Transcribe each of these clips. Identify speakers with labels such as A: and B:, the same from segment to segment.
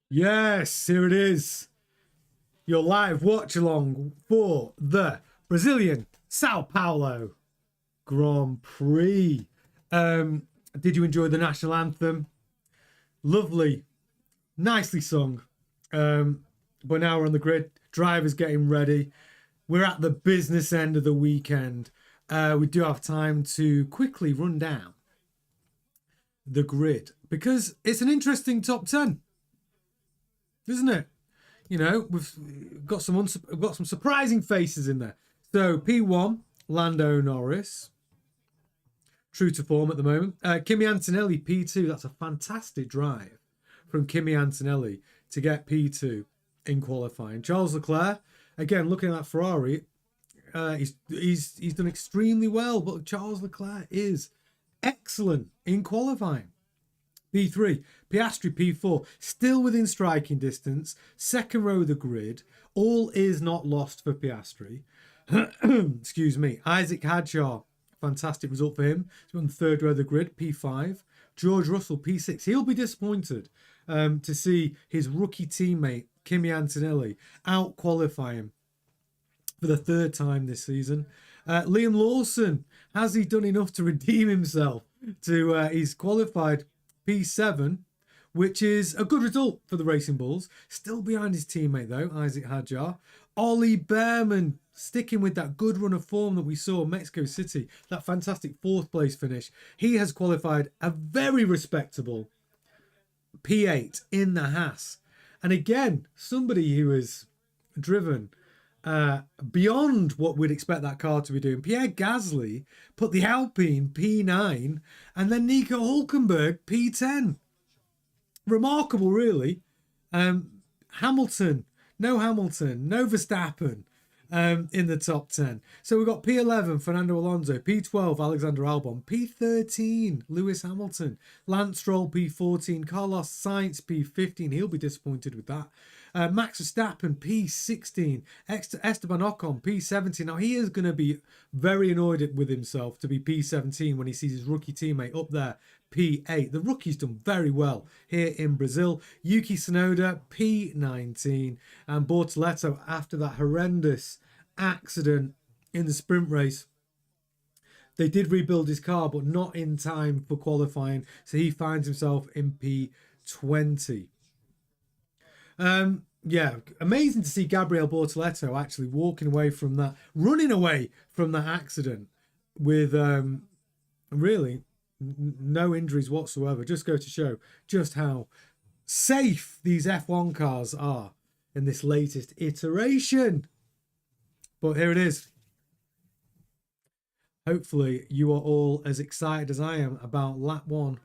A: Yes, here it is. Your live watch along for the Brazilian Sao Paulo Grand Prix. Did you enjoy the national anthem? Lovely, nicely sung. But now we're on the grid. Drivers getting ready. We're at the business end of the weekend. We do have time to quickly run down the grid because it's an interesting top 10, isn't it? You know, we've got some surprising faces in there. So P1, Lando Norris, true to form at the moment. Kimi Antonelli, P2. That's a fantastic drive from Kimi Antonelli to get P2 in qualifying. Charles Leclerc, again, looking at that Ferrari, he's done extremely well, but Charles Leclerc is excellent in qualifying. P3, Piastri P4, still within striking distance, second row of the grid. All is not lost for Piastri. Excuse me. Isaac Hadjar, fantastic result for him. He's on the third row of the grid, P5. George Russell, P6. He'll be disappointed to see his rookie teammate, Kimi Antonelli, out qualifying for the third time this season. Liam Lawson, has he done enough to redeem himself? He's qualified P7, which is a good result for the Racing Bulls. Still behind his teammate, though, Isaac Hadjar. Ollie Behrman, sticking with that good run of form that we saw in Mexico City, that fantastic fourth place finish. He has qualified a very respectable P8 in the Haas. And again, somebody who has driven beyond what we'd expect that car to be doing. Pierre Gasly put the Alpine P9 and then Nico Hulkenberg P10. Remarkable, really. Hamilton, no Verstappen in the top 10. So we've got P11, Fernando Alonso, P12, Alexander Albon, P13, Lewis Hamilton, Lance Stroll, P14, Carlos Sainz, P15. He'll be disappointed with that. Max Verstappen, P16, Esteban Ocon, P17. Now, he is going to be very annoyed with himself to be P17 when he sees his rookie teammate up there, P8. The rookie's done very well here in Brazil. Yuki Tsunoda, P19. And Bortoleto, after that horrendous accident in the sprint race, they did rebuild his car, but not in time for qualifying. So he finds himself in P20. Yeah, amazing to see Gabriel Bortoleto actually running away from that accident with really no injuries whatsoever. Just go to show just how safe these F1 cars are in this latest iteration. But here it is. Hopefully you are all as excited as I am about lap one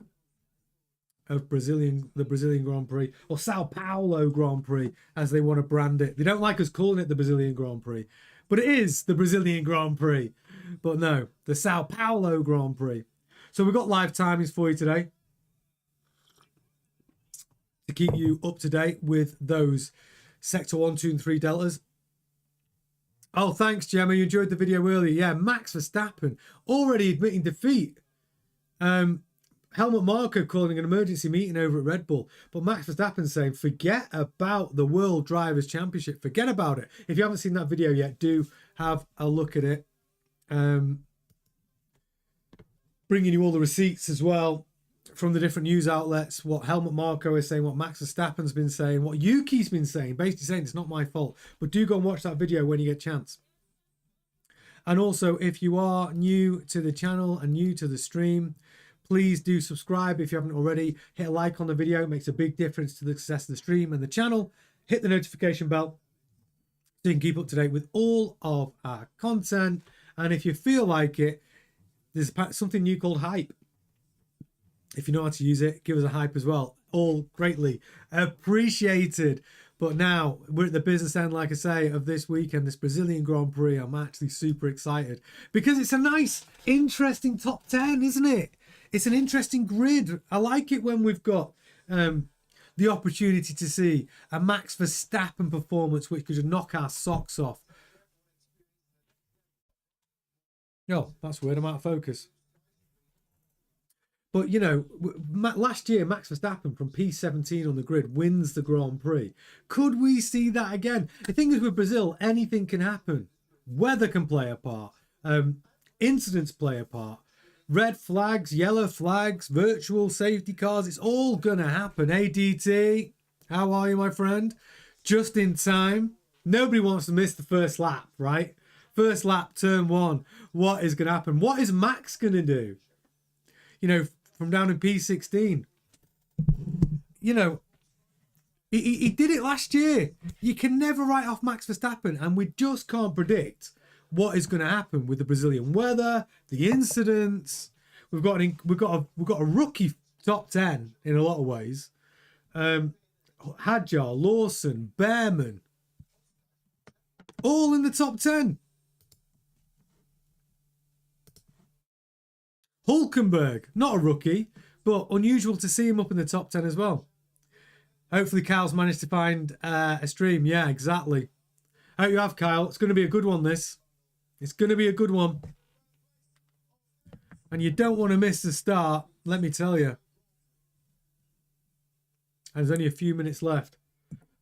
A: of the Brazilian Grand Prix, or Sao Paulo Grand Prix, as they want to brand it. They don't like us calling it the Brazilian Grand Prix, but it is the Brazilian Grand Prix. But no, the Sao Paulo Grand Prix. So we've got live timings for you today to keep you up to date with those Sector 1, 2, and 3 deltas. Oh, thanks, Gemma. You enjoyed the video earlier. Yeah, Max Verstappen already admitting defeat. Helmut Marko calling an emergency meeting over at Red Bull. But Max Verstappen saying, forget about the World Drivers' Championship. Forget about it. If you haven't seen that video yet, do have a look at it. Bringing you all the receipts as well from the different news outlets. What Helmut Marko is saying, what Max Verstappen's been saying, what Yuki's been saying. Basically saying it's not my fault. But do go and watch that video when you get a chance. And also, if you are new to the channel and new to the stream, please do subscribe if you haven't already. Hit a like on the video. It makes a big difference to the success of the stream and the channel. Hit the notification bell so you can keep up to date with all of our content. And if you feel like it, there's something new called Hype. If you know how to use it, give us a hype as well. All greatly appreciated. But now we're at the business end, like I say, of this weekend, this Brazilian Grand Prix. I'm actually super excited because it's a nice, interesting top 10, isn't it? It's an interesting grid. I like it when we've got the opportunity to see a Max Verstappen performance which could knock our socks off. Oh, that's weird. I'm out of focus. But, you know, last year, Max Verstappen from P17 on the grid wins the Grand Prix. Could we see that again? The thing is with Brazil, anything can happen. Weather can play a part. Incidents play a part. Red flags, yellow flags, virtual safety cars. It's all going to happen. Hey, DT, how are you, my friend? Just in time. Nobody wants to miss the first lap, right? First lap, turn one. What is going to happen? What is Max going to do? You know, from down in P16. You know, he did it last year. You can never write off Max Verstappen, and we just can't predict what is going to happen with the Brazilian weather, the incidents. We've got a rookie top 10 in a lot of ways. Hadjar, Lawson, Behrman, all in the top 10. Hulkenberg, not a rookie, but unusual to see him up in the top 10 as well. Hopefully Kyle's managed to find a stream. Yeah, exactly. Hope you have, Kyle. It's going to be a good one, this. It's going to be a good one. And you don't want to miss the start, let me tell you. And there's only a few minutes left.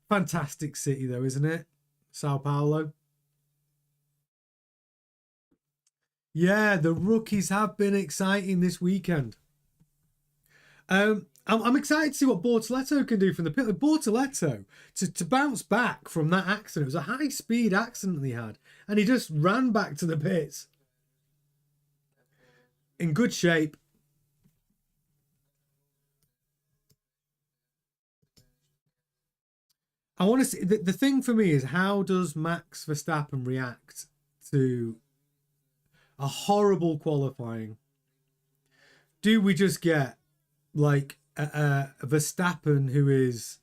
A: Fantastic city, though, isn't it? Sao Paulo. Yeah, the rookies have been exciting this weekend. I'm excited to see what Bortoleto can do from the pit. Bortoleto, to bounce back from that accident. It was a high-speed accident he had. And he just ran back to the pits. In good shape. I want to see... The thing for me is, how does Max Verstappen react to a horrible qualifying? Do we just get, like, a Verstappen who is...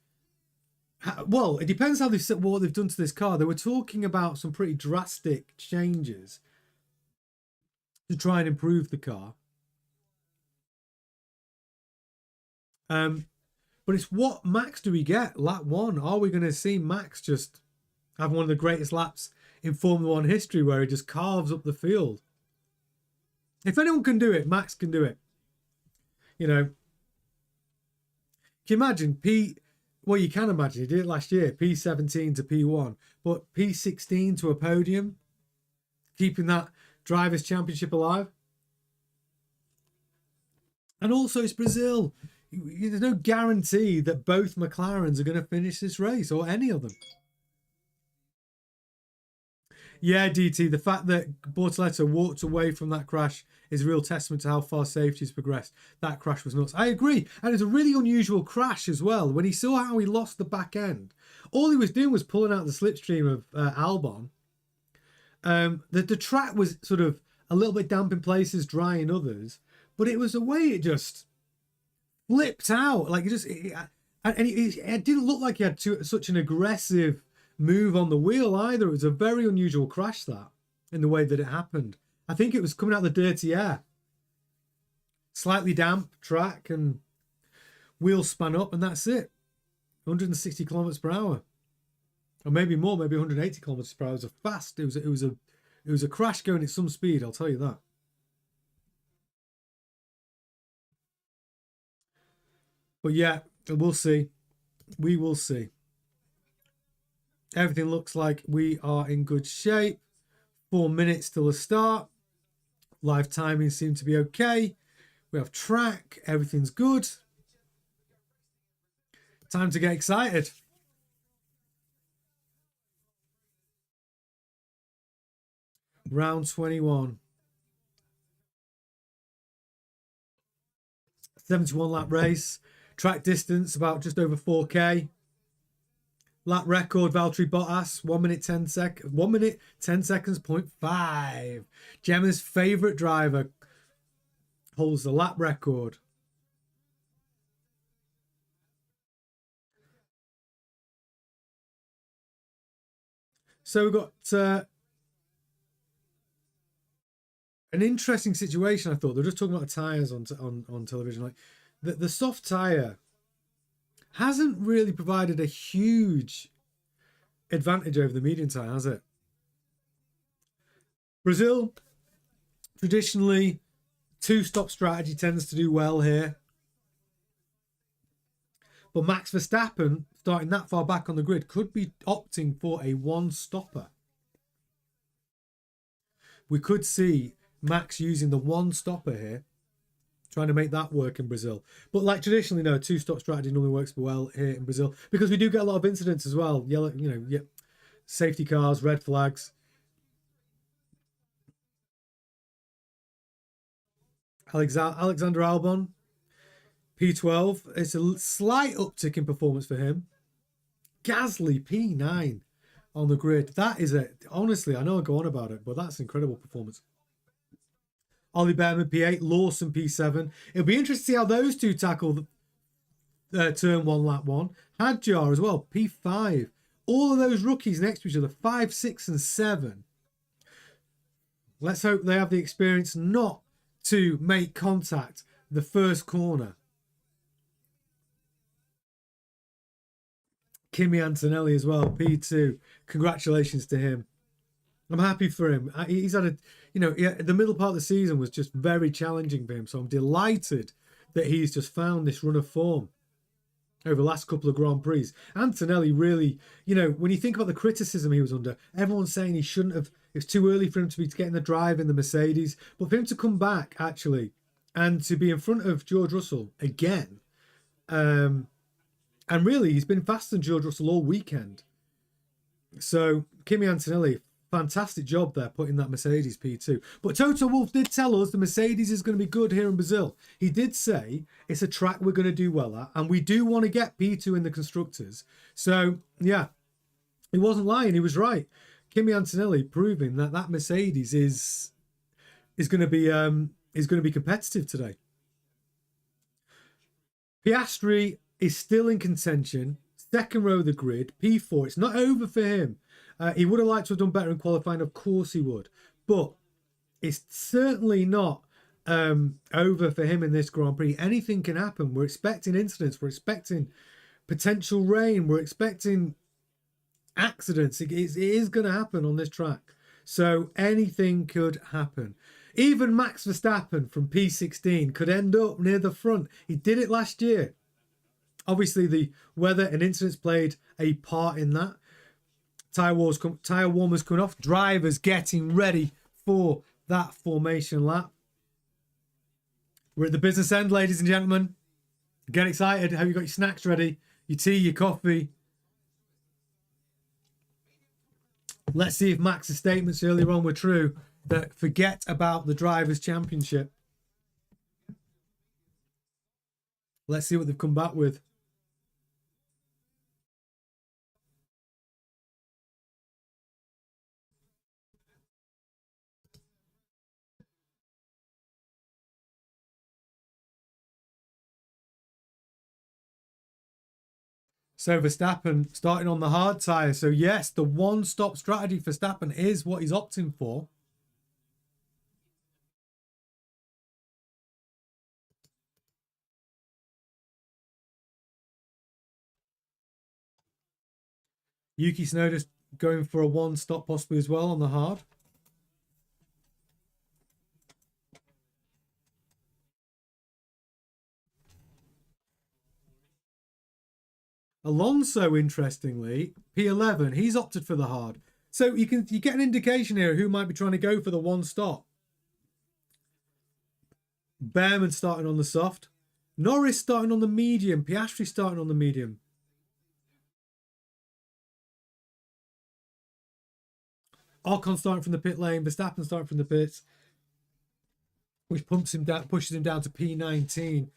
A: Well, it depends how what they've done to this car. They were talking about some pretty drastic changes to try and improve the car. But it's what Max do we get? Lap 1. Are we going to see Max just have one of the greatest laps in Formula 1 history where he just carves up the field? If anyone can do it, Max can do it. You know, can you imagine well, you can imagine. He did it last year, P17 to P1, but P16 to a podium, keeping that Drivers' Championship alive. And also, it's Brazil. There's no guarantee that both McLarens are going to finish this race, or any of them. Yeah, DT, the fact that Bortoleto walked away from that crash is a real testament to how far safety has progressed. That crash was nuts. I agree. And it's a really unusual crash as well. When he saw how he lost the back end, all he was doing was pulling out the slipstream of Albon. The track was sort of a little bit damp in places, dry in others. But it was the way it just flipped out. Like, it didn't look like he had such an aggressive move on the wheel either. It was a very unusual crash, that, in the way that it happened. I think it was coming out the dirty air. Slightly damp track and wheel span up, and that's it. 160 kilometers per hour. Or maybe more, maybe 180 kilometers per hour. It was a fast. It was a crash going at some speed, I'll tell you that. But yeah, we'll see. We will see. Everything looks like we are in good shape. 4 minutes till the start. Live timing seemed to be okay. We have track. Everything's good. Time to get excited. Round 21. 71 lap race. Track distance about just over 4K. Lap record, Valtteri Bottas, 1 minute 10 seconds, 1 minute 10 seconds, 0.5. Gemma's favourite driver holds the lap record. So we've got an interesting situation, I thought. They're just talking about tyres on television. Like the soft tyre hasn't really provided a huge advantage over the medium tyre, has it? Brazil, traditionally, Two-stop strategy tends to do well here. But Max Verstappen, starting that far back on the grid, could be opting for a one-stopper. We could see Max using the one-stopper here, trying to make that work in Brazil. But like traditionally, no, two-stop strategy normally works well here in Brazil because we do get a lot of incidents as well. Yellow, safety cars, red flags. Alexander Albon, P12. It's a slight uptick in performance for him. Gasly, P9 on the grid. That is honestly, I know I go on about it, but that's incredible performance. Ollie Behrman, P8. Lawson, P7. It'll be interesting to see how those two tackle turn one, lap one. Hadjar as well, P5. All of those rookies next to each other, 5, 6, and 7. Let's hope they have the experience not to make contact the first corner. Kimi Antonelli as well, P2. Congratulations to him. I'm happy for him. He's had the middle part of the season was just very challenging for him. So I'm delighted that he's just found this run of form over the last couple of Grand Prix. Antonelli really, when you think about the criticism he was under, everyone's saying he shouldn't have, it's too early for him to be getting the drive in the Mercedes. But for him to come back, actually, and to be in front of George Russell again, and really, he's been faster than George Russell all weekend. So, Kimi Antonelli, fantastic job there putting that Mercedes P2. But Toto Wolff did tell us the Mercedes is going to be good here in Brazil. He did say it's a track we're going to do well at, and we do want to get P2 in the constructors. So, yeah, he wasn't lying. He was right. Kimi Antonelli proving that Mercedes is going to be competitive today. Piastri is still in contention. Second row of the grid, P4. It's not over for him. He would have liked to have done better in qualifying. Of course he would. But it's certainly not over for him in this Grand Prix. Anything can happen. We're expecting incidents. We're expecting potential rain. We're expecting accidents. It is going to happen on this track. So anything could happen. Even Max Verstappen from P16 could end up near the front. He did it last year. Obviously, the weather and incidents played a part in that. Tyre warmers coming off. Drivers getting ready for that formation lap. We're at the business end, ladies and gentlemen. Get excited. Hope you got your snacks ready. Your tea, your coffee. Let's see if Max's statements earlier on were true. That forget about the Drivers' Championship. Let's see what they've come back with. So Verstappen starting on the hard tyre. So yes, the one-stop strategy for Verstappen is what he's opting for. Yuki Tsunoda's going for a one-stop possibly as well on the hard. Alonso, interestingly, P11, he's opted for the hard. So you get an indication here who might be trying to go for the one stop. Behrman starting on the soft. Norris starting on the medium. Piastri starting on the medium. Ocon starting from the pit lane. Verstappen starting from the pits, which pushes him down to P19.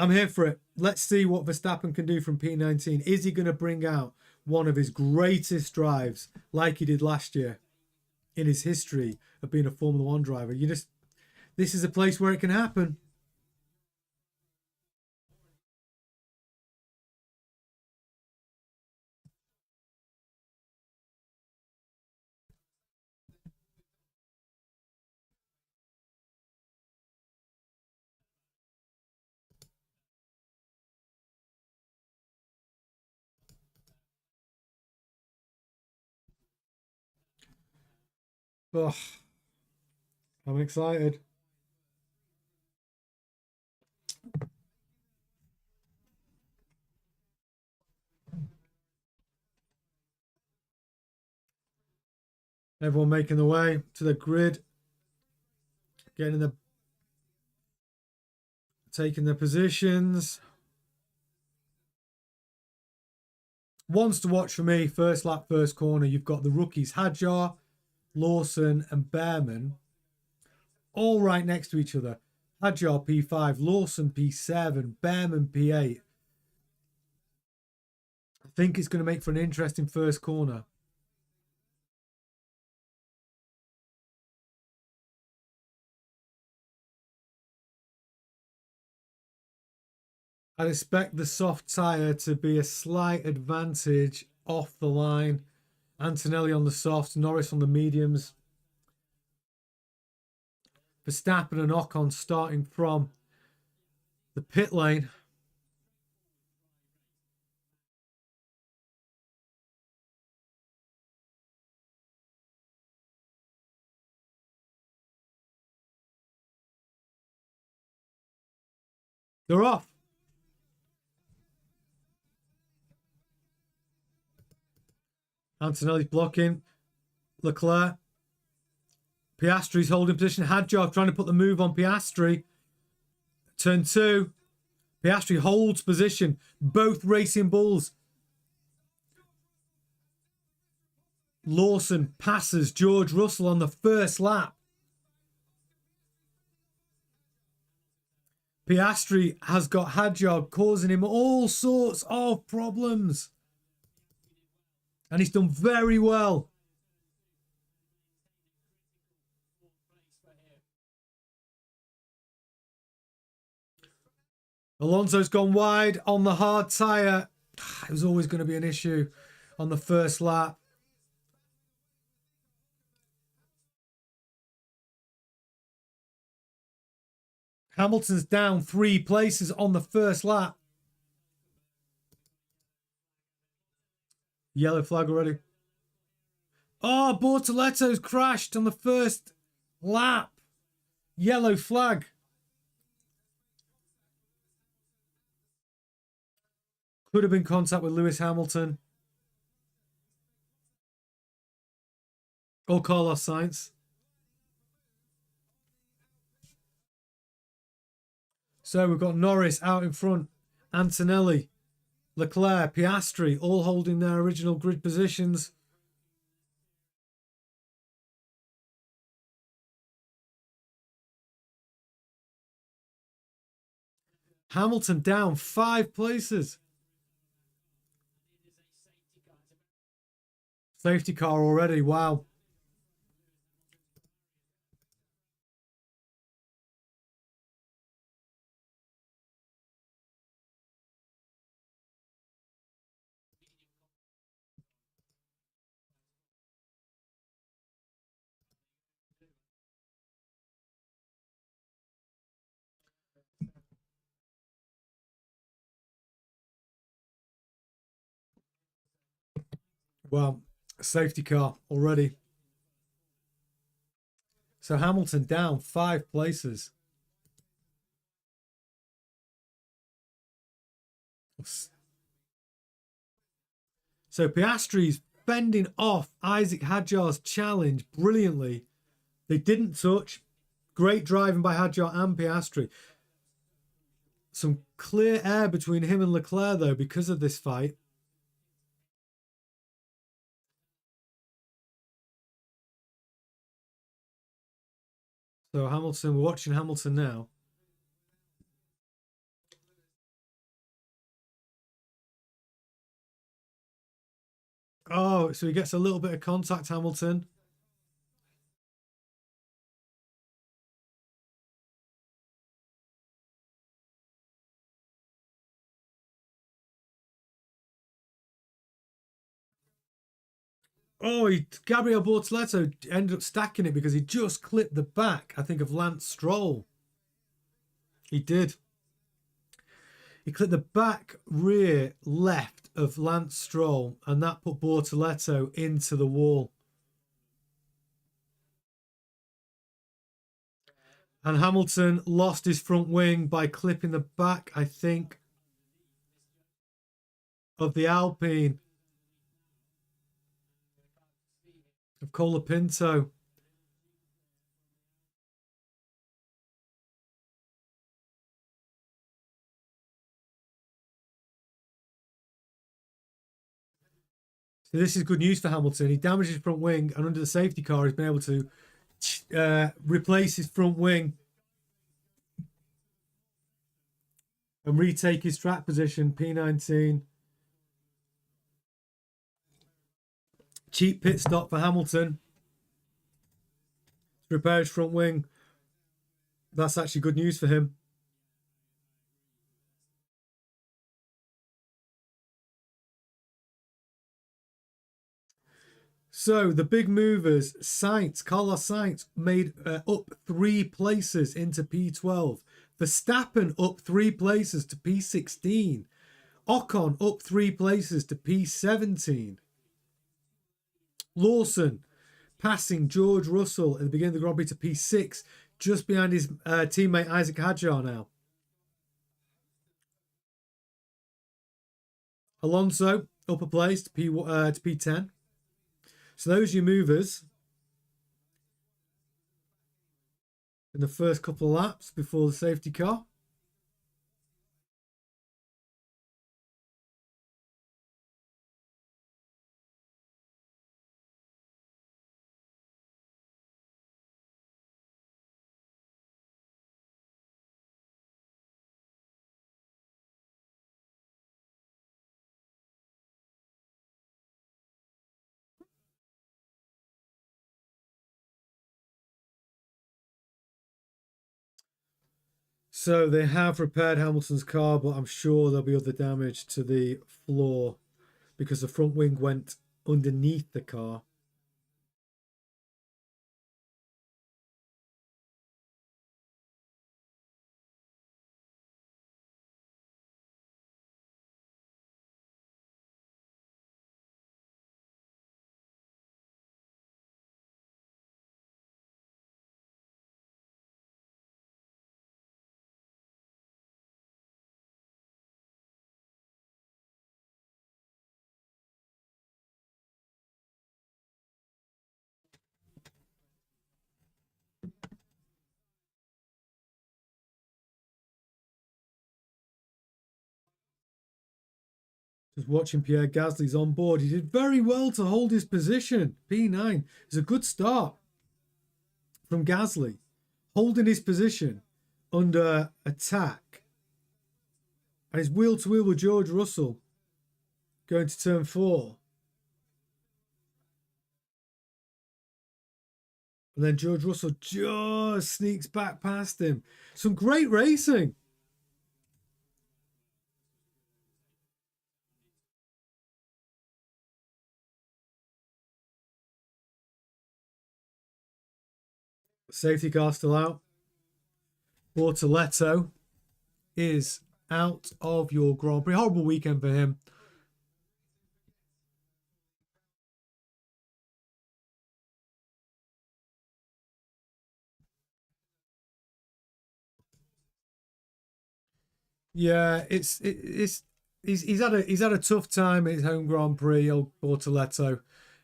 A: I'm here for it. Let's see what Verstappen can do from P19. Is he going to bring out one of his greatest drives like he did last year in his history of being a Formula One driver? This is a place where it can happen. Oh, I'm excited. Everyone making the way to the grid. Taking their positions. Ones to watch for me, first lap, first corner. You've got the rookies, Hadjar, Lawson and Behrman, all right next to each other. Hadjar P5, Lawson P7, Behrman P8. I think it's going to make for an interesting first corner. I'd expect the soft tyre to be a slight advantage off the line. Antonelli on the softs, Norris on the mediums. Verstappen and Ocon starting from the pit lane. They're off. Antonelli's blocking. Leclerc. Piastri's holding position. Hadjar trying to put the move on Piastri. Turn 2. Piastri holds position. Both racing bulls. Lawson passes George Russell on the first lap. Piastri has got Hadjar causing him all sorts of problems. And he's done very well. Alonso's gone wide on the hard tyre. It was always going to be an issue on the first lap. Hamilton's down 3 places on the first lap. Yellow flag already. Oh, Bortoletto's crashed on the first lap. Yellow flag. Could have been contact with Lewis Hamilton. Or Carlos Sainz. So we've got Norris out in front. Antonelli, Leclerc, Piastri, all holding their original grid positions. Hamilton down 5 places. Safety car already, wow. Well, safety car already. So Hamilton down 5 places. So Piastri's fending off Isaac Hadjar's challenge brilliantly. They didn't touch. Great driving by Hadjar and Piastri. Some clear air between him and Leclerc, though, because of this fight. So Hamilton, we're watching Hamilton now. Oh, so he gets a little bit of contact, Hamilton. Oh, Gabriel Bortoleto ended up stacking it because he just clipped the back, I think, of Lance Stroll. He did. He clipped the back rear left of Lance Stroll, and that put Bortoleto into the wall. And Hamilton lost his front wing by clipping the back, I think, of the Alpine of Colapinto. So this is good news for Hamilton. He damaged his front wing, and under the safety car, he's been able to replace his front wing and retake his track position. P19. Cheap pit stop for Hamilton to repair his front wing. That's actually good news for him. So the big movers, Carlos Sainz made up 3 places into P12. Verstappen up 3 places to P16. Ocon up 3 places to P17. Lawson passing George Russell at the beginning of the Grand Prix to P6, just behind his teammate Isaac Hadjar now. Alonso up a place to P10. So those are your movers in the first couple of laps before the safety car. So they have repaired Hamilton's car, but I'm sure there'll be other damage to the floor because the front wing went underneath the car. Just watching Pierre Gasly's on board. He did very well to hold his position. P9 is a good start from Gasly, holding his position under attack. And he's wheel to wheel with George Russell going to turn 4. And then George Russell just sneaks back past him. Some great racing. Safety car still out. Bortoleto is out of your Grand Prix. Horrible weekend for him. Yeah, he's had a tough time at his home Grand Prix, old Bortoleto,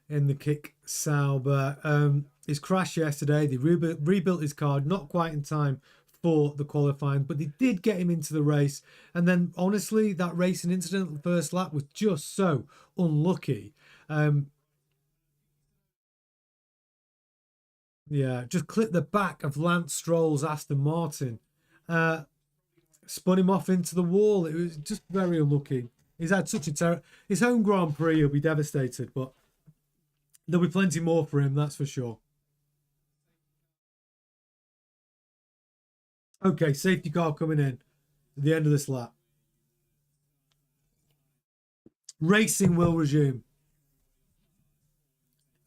A: in the Kick Sauber. His crash yesterday, they rebuilt his car, not quite in time for the qualifying, but they did get him into the race. And then, honestly, that racing incident the first lap was just so unlucky. Yeah, just clipped the back of Lance Stroll's Aston Martin. Spun him off into the wall. It was just very unlucky. He's had such a his home Grand Prix, he'll be devastated, but there'll be plenty more for him, that's for sure. Okay, safety car coming in at the end of this lap. Racing will resume.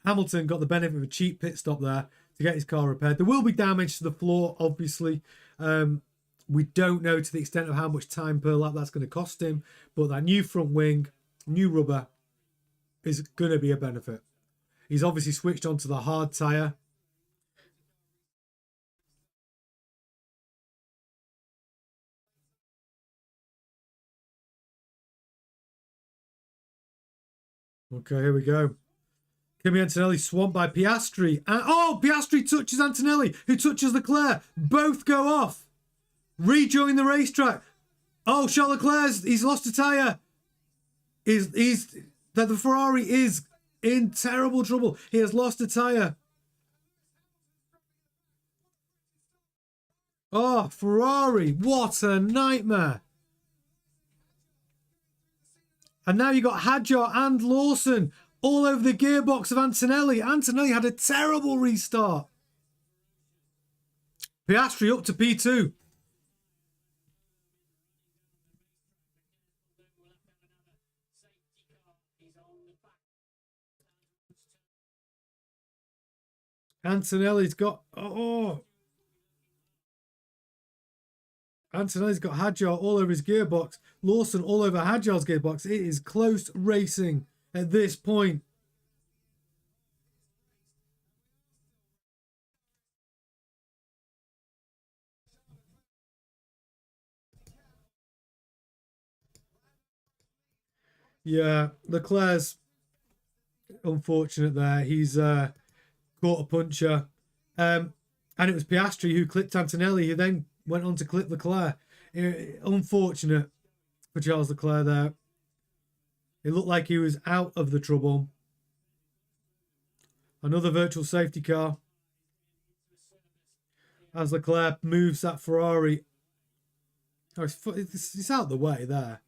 A: Hamilton got the benefit of a cheap pit stop there to get his car repaired. There will be damage to the floor, obviously. We don't know to the extent of how much time per lap that's going to cost him, but that new front wing, new rubber, is going to be a benefit. He's obviously switched onto the hard tyre. Okay, here we go. Kimi Antonelli swamped by Piastri. And, oh, Piastri touches Antonelli, who touches Leclerc. Both go off. Rejoin the racetrack. Oh, Charles Leclerc's, he's lost a tyre. The Ferrari is in terrible trouble. He has lost a tyre. Oh, Ferrari, what a nightmare. And now you got Hadjar and Lawson all over the gearbox of Antonelli. Antonelli had a terrible restart. Piastri up to P2. Antonelli's got... Oh. Antonelli's got Hadjar all over his gearbox. Lawson all over Hadjar's gearbox. It is close racing at this point. Yeah, Leclerc's unfortunate there. He's caught a puncher. And it was Piastri who clipped Antonelli, who then went on to clip Leclerc. Unfortunate for Charles Leclerc there. It looked like he was out of the trouble. Another virtual safety car. As Leclerc moves that Ferrari. Oh, it's out the way there.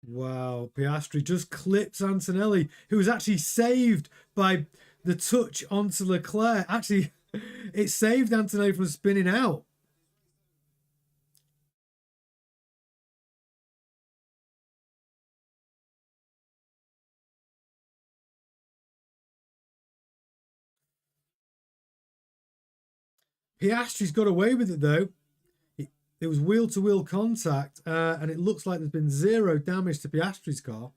A: Wow, Piastri just clips Antonelli, who was actually saved by the touch onto Leclerc. Actually, it saved Antonelli from spinning out. Piastri's got away with it, though. It was wheel-to-wheel contact, and it looks like there's been zero damage to Piastri's car.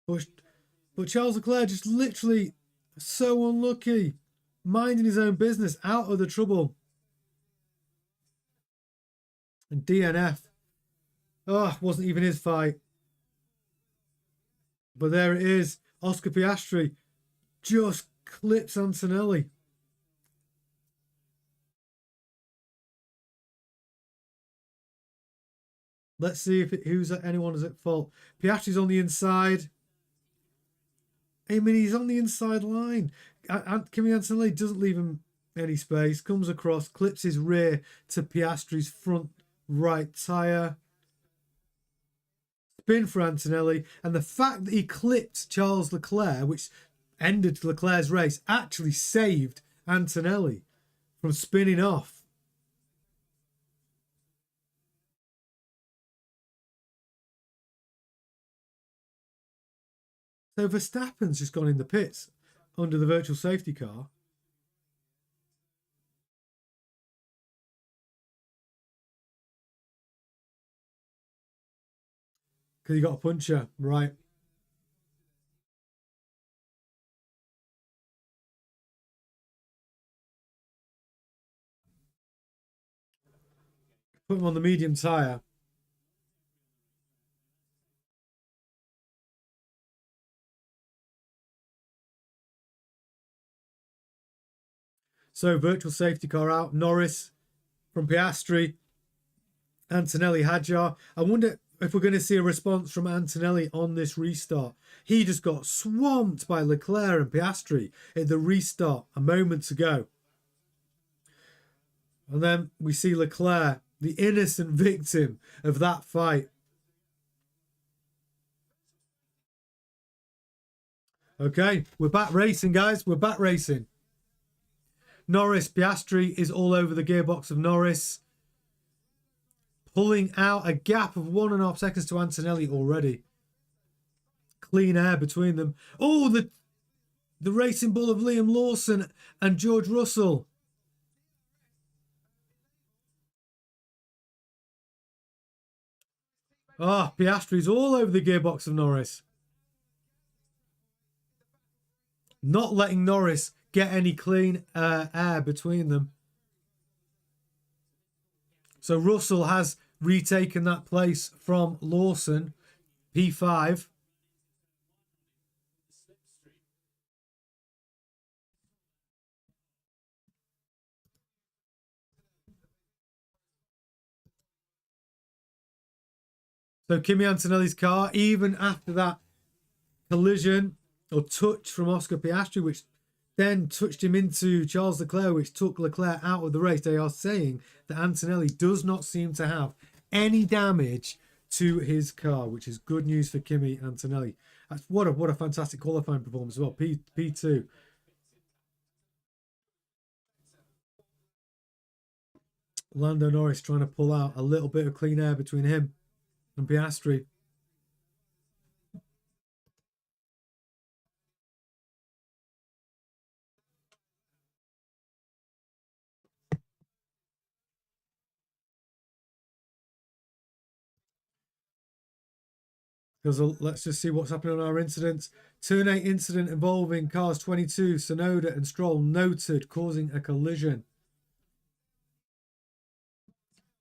A: But Charles Leclerc just literally so unlucky, minding his own business, out of the trouble. And DNF. Oh, wasn't even his fight. But there it is. Oscar Piastri just clips Antonelli. Let's see if anyone is at fault. Piastri's on the inside. I mean, he's on the inside line. Kimi Antonelli doesn't leave him any space. Comes across, clips his rear to Piastri's front right tyre. Spin for Antonelli. And the fact that he clipped Charles Leclerc, which ended Leclerc's race, actually saved Antonelli from spinning off. So Verstappen's just gone in the pits under the virtual safety car. Because he got a puncher, right. Put him on the medium tyre. So virtual safety car out. Norris from Piastri. Antonelli, Hadjar. I wonder if we're going to see a response from Antonelli on this restart. He just got swamped by Leclerc and Piastri at the restart a moment ago. And then we see Leclerc, the innocent victim of that fight. Okay, we're back racing, guys. We're back racing. Norris, Piastri is all over the gearbox of Norris. Pulling out a gap of 1.5 seconds to Antonelli already. Clean air between them. Oh, the racing bull of Liam Lawson and George Russell. Oh, Piastri's all over the gearbox of Norris. Not letting Norris get any clean air between them. So Russell has retaken that place from Lawson, P5. So Kimi Antonelli's car, even after that collision or touch from Oscar Piastri, which then touched him into Charles Leclerc, which took Leclerc out of the race, they are saying that Antonelli does not seem to have any damage to his car, which is good news for Kimi Antonelli. That's what a fantastic qualifying performance as well. P2. Lando Norris trying to pull out a little bit of clean air between him and Piastri. Because let's just see what's happening on our incidents. Turn 8 incident involving cars 22, Sonoda and Stroll noted, causing a collision.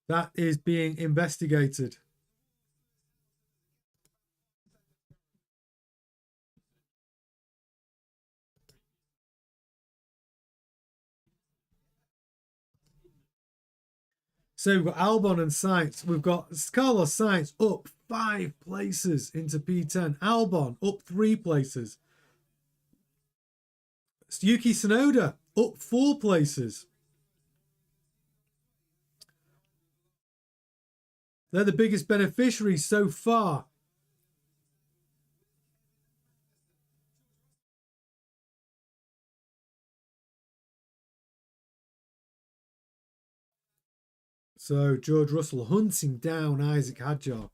A: That is being investigated. So we've got Albon and Sainz. We've got Carlos Sainz up 5 places into P10. Albon up 3 places. Yuki Tsunoda up 4 places. They're the biggest beneficiaries so far. So George Russell hunting down Isaac Hadjar.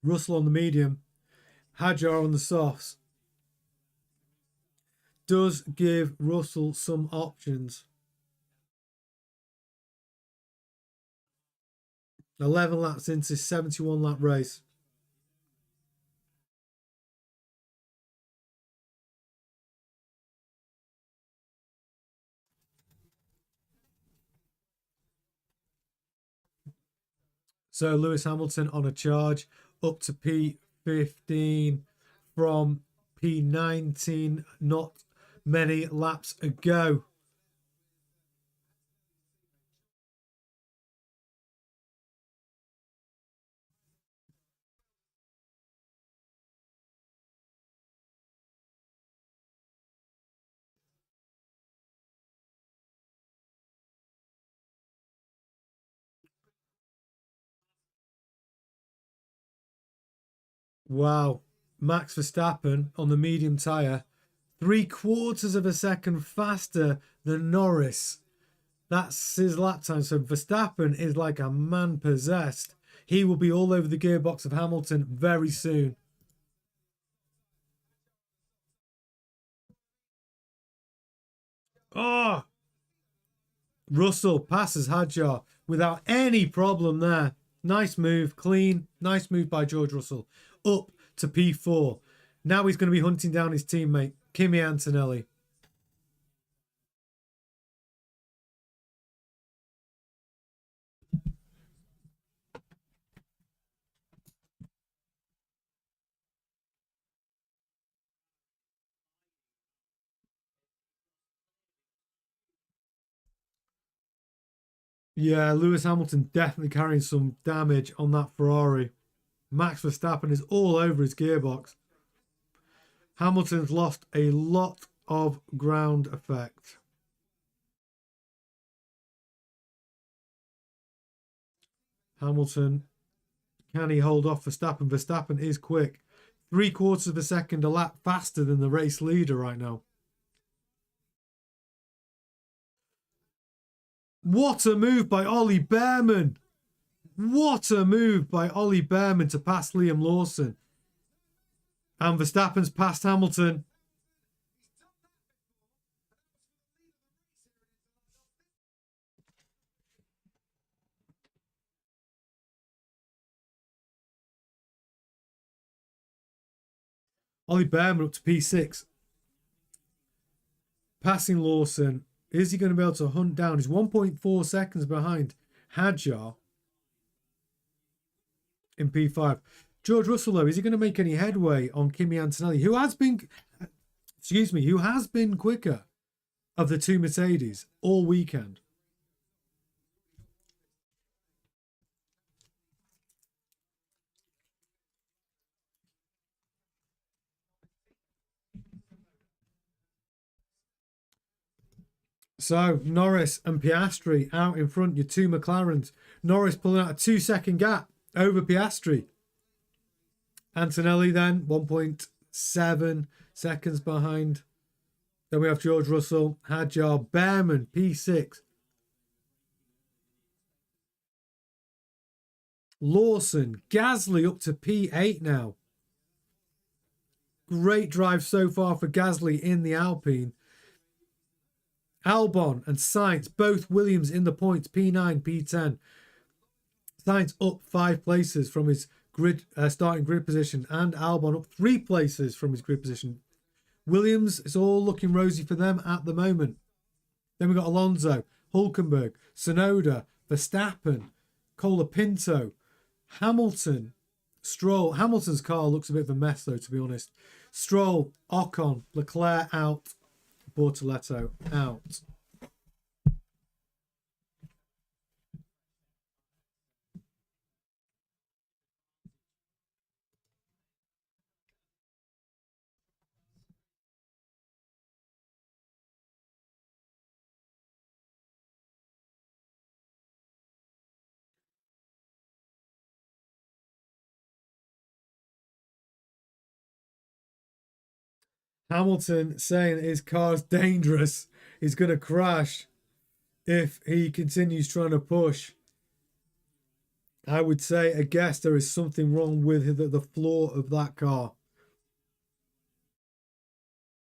A: Russell on the medium, Hadjar on the softs. Does give Russell some options. 11 laps into 71 lap race. So Lewis Hamilton on a charge up to P15 from P19, not many laps ago. Wow. Max Verstappen on the medium tyre, 3/4 of a second faster than Norris. That's his lap time. So Verstappen is like a man possessed. He will be all over the gearbox of Hamilton very soon. Oh! Russell passes Hadjar without any problem there. Nice move, clean. Nice move by George Russell. Up to P4. Now he's going to be hunting down his teammate, Kimi Antonelli. Yeah, Lewis Hamilton definitely carrying some damage on that Ferrari. Max Verstappen is all over his gearbox. Hamilton's lost a lot of ground effect. Hamilton, can he hold off Verstappen? Verstappen is quick. 3/4 of a second a lap faster than the race leader right now. What a move by Ollie Behrman. What a move by Ollie Behrman to pass Liam Lawson. And Verstappen's passed Hamilton. Ollie Behrman up to P6. Passing Lawson. Is he going to be able to hunt down? He's 1.4 seconds behind Hadjar in P5. George Russell, though, is he going to make any headway on Kimi Antonelli, who has been, who has been quicker of the two Mercedes all weekend? So Norris and Piastri out in front, your two McLarens. Norris pulling out a 2-second gap over Piastri. Antonelli then 1.7 seconds behind. Then we have George Russell, Hadjar, Behrman, P6. Lawson, Gasly up to P8 now. Great drive so far for Gasly in the Alpine. Albon and Sainz, both Williams in the points, P9, P10. Sainz up 5 places from his starting grid position, and Albon up 3 places from his grid position. Williams, it's all looking rosy for them at the moment. Then we've got Alonso, Hülkenberg, Tsunoda, Verstappen, Colapinto, Hamilton, Stroll. Hamilton's car looks a bit of a mess, though, to be honest. Stroll, Ocon, Leclerc out, Bortoletto out. Hamilton saying his car's dangerous. He's going to crash if he continues trying to push. I would say, I guess there is something wrong with the floor of that car.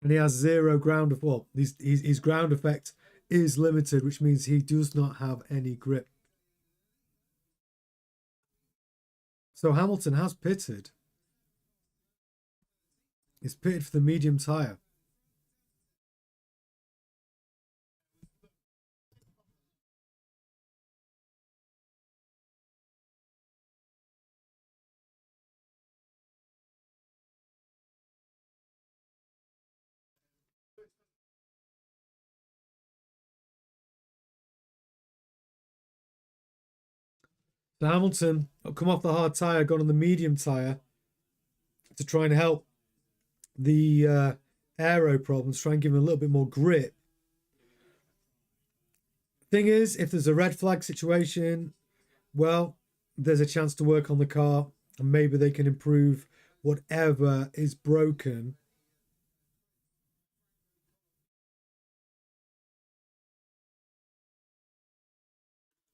A: And he has 0 ground of, well, his ground effect is limited, which means he does not have any grip. So Hamilton has pitted. He's pitted for the medium tyre. So Hamilton come off the hard tyre, gone on the medium tyre to try and help the aero problems, try and give him a little bit more grip. Thing is, if there's a red flag situation, well, there's a chance to work on the car and maybe they can improve whatever is broken.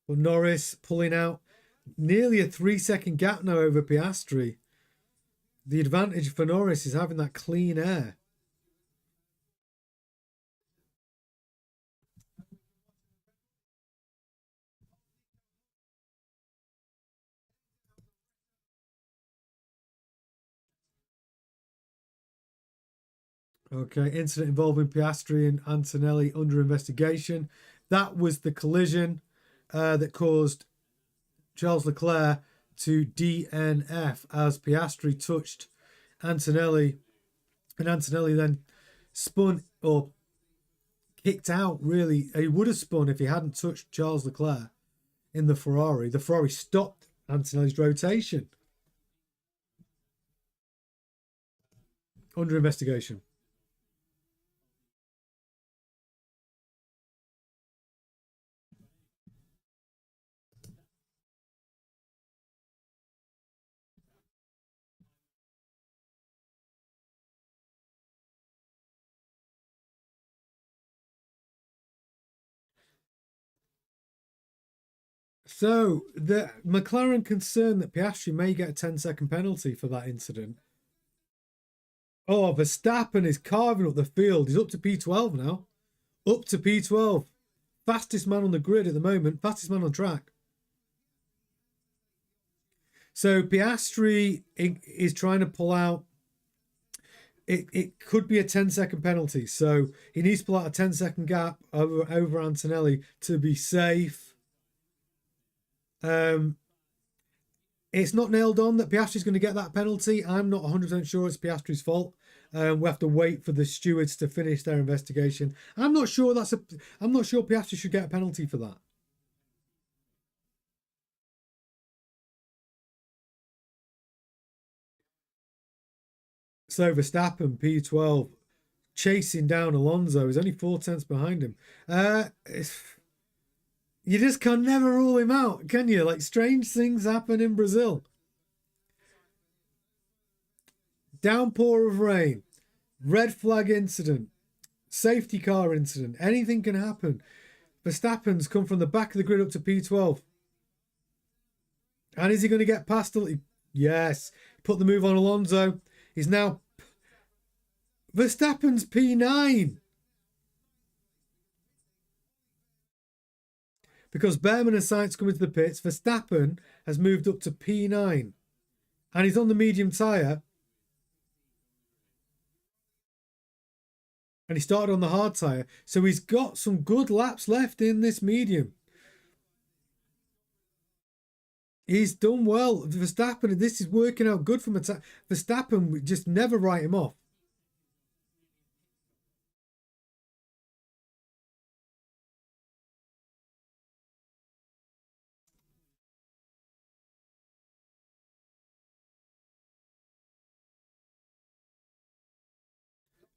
A: But Norris pulling out nearly a 3-second gap now over Piastri. The advantage for Norris is having that clean air. Okay, incident involving Piastri and Antonelli under investigation. That was the collision that caused Charles Leclerc to DNF as Piastri touched Antonelli, and Antonelli then spun or kicked out, really. He would have spun if he hadn't touched Charles Leclerc in the Ferrari. The Ferrari stopped Antonelli's rotation. Under investigation. So, the McLaren concerned that Piastri may get a 10-second penalty for that incident. Oh, Verstappen is carving up the field. He's up to P12 now. Up to P12. Fastest man on the grid at the moment. Fastest man on track. So, Piastri is trying to pull out it could be a 10-second penalty. So he needs to pull out a 10-second gap over Antonelli to be safe. It's not nailed on that Piastri's going to get that penalty. I'm not 100% sure it's Piastri's fault. We have to wait for the stewards to finish their investigation. I'm not sure Piastri should get a penalty for that. So Verstappen, P12, chasing down Alonso. He's only 4 tenths behind him. You just can never rule him out, can you? Like, strange things happen in Brazil. Downpour of rain, red flag incident, safety car incident. Anything can happen. Verstappen's come from the back of the grid up to P12. And is he going to get past? Yes. Put the move on Alonso. He's now... Verstappen's P9. Because Behrman and Sainz come into the pits, Verstappen has moved up to P9. And he's on the medium tyre. And he started on the hard tyre. So he's got some good laps left in this medium. He's done well. Verstappen, this is working out good for Verstappen. We just never write him off.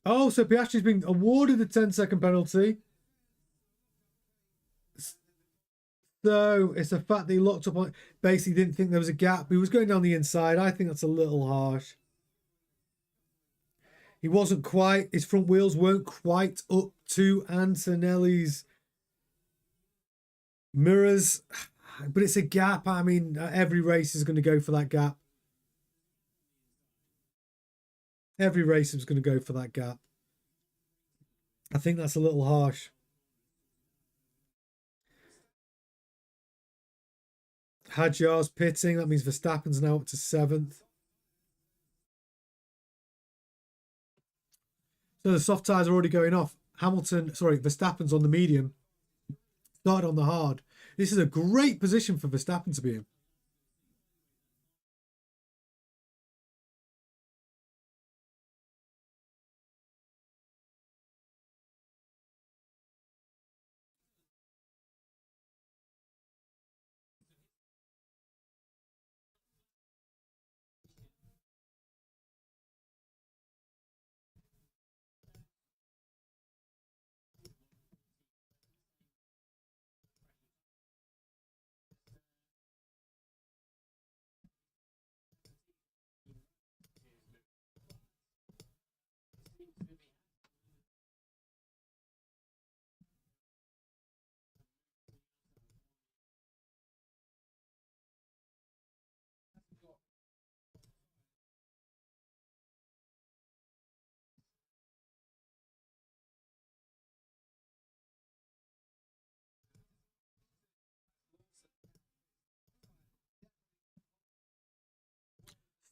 A: Oh, so Piastri's been awarded a 10-second penalty. So it's the fact that he locked up on, basically didn't think there was a gap. He was going down the inside. I think that's a little harsh. He wasn't quite, his front wheels weren't quite up to Antonelli's mirrors. But it's a gap. I mean, every race is going to go for that gap. Every race is going to go for that gap. I think that's a little harsh. Hadjar's pitting. That means Verstappen's now up to 7th. So the soft tyres are already going off. Verstappen's on the medium. Started on the hard. This is a great position for Verstappen to be in.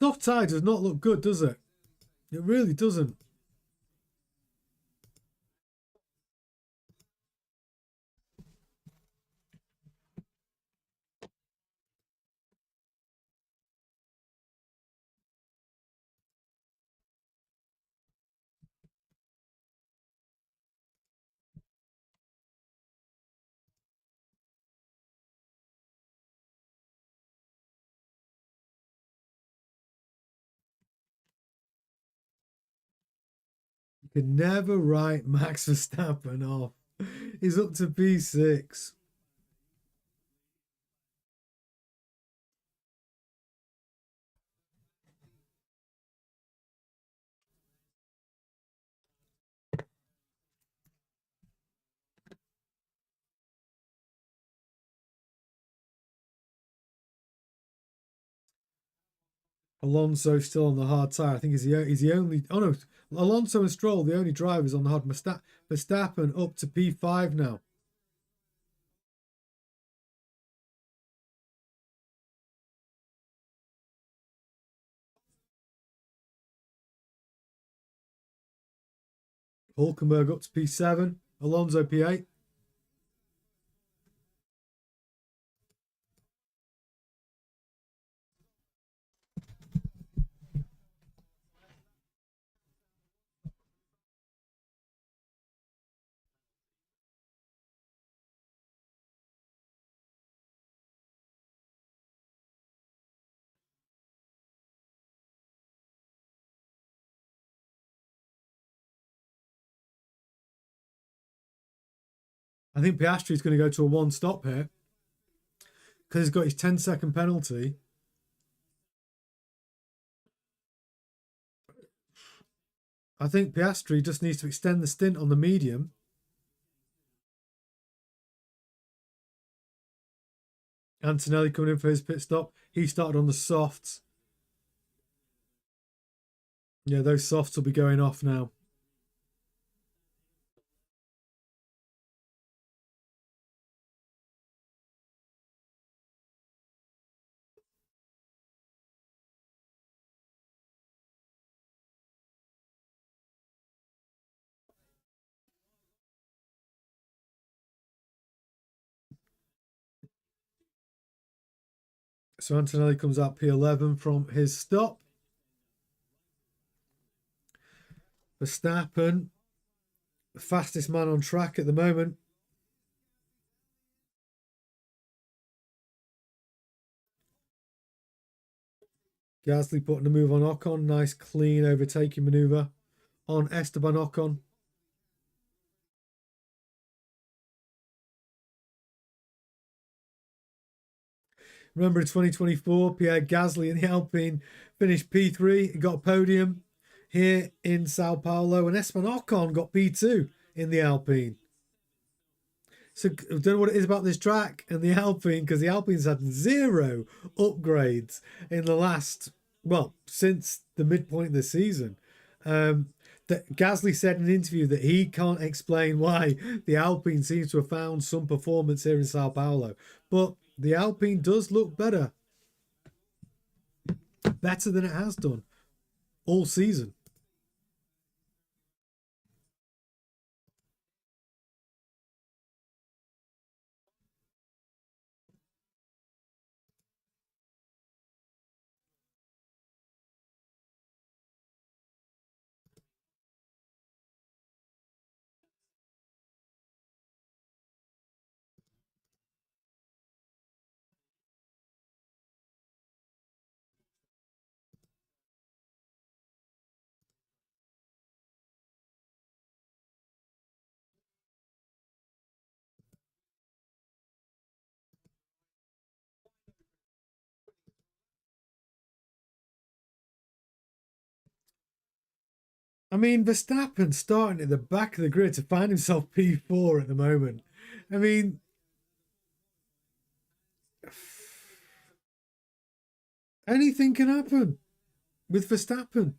A: Soft tie does not look good, does it? It really doesn't. You can never write Max Verstappen off. He's up to P6. Alonso still on the hard tyre. I think he's the only. Oh no, Alonso and Stroll, the only drivers on the hard. Verstappen up to P5 now. Hulkenberg up to P7. Alonso P8. I think Piastri's going to go to a one stop here because he's got his 10-second penalty. I think Piastri just needs to extend the stint on the medium. Antonelli coming in for his pit stop. He started on the softs. Yeah, those softs will be going off now. So Antonelli comes out P11 from his stop. Verstappen, the fastest man on track at the moment. Gasly putting a move on Ocon. Nice clean overtaking maneuver on Esteban Ocon. Remember in 2024, Pierre Gasly in the Alpine finished P3. He got a podium here in Sao Paulo. And Esteban Ocon got P2 in the Alpine. So I don't know what it is about this track and the Alpine, because the Alpine's had 0 upgrades in the last, well, since the midpoint of the season. That Gasly said in an interview that he can't explain why the Alpine seems to have found some performance here in Sao Paulo. But the Alpine does look better. Better than it has done all season. I mean, Verstappen starting at the back of the grid to find himself P4 at the moment. I mean, anything can happen with Verstappen.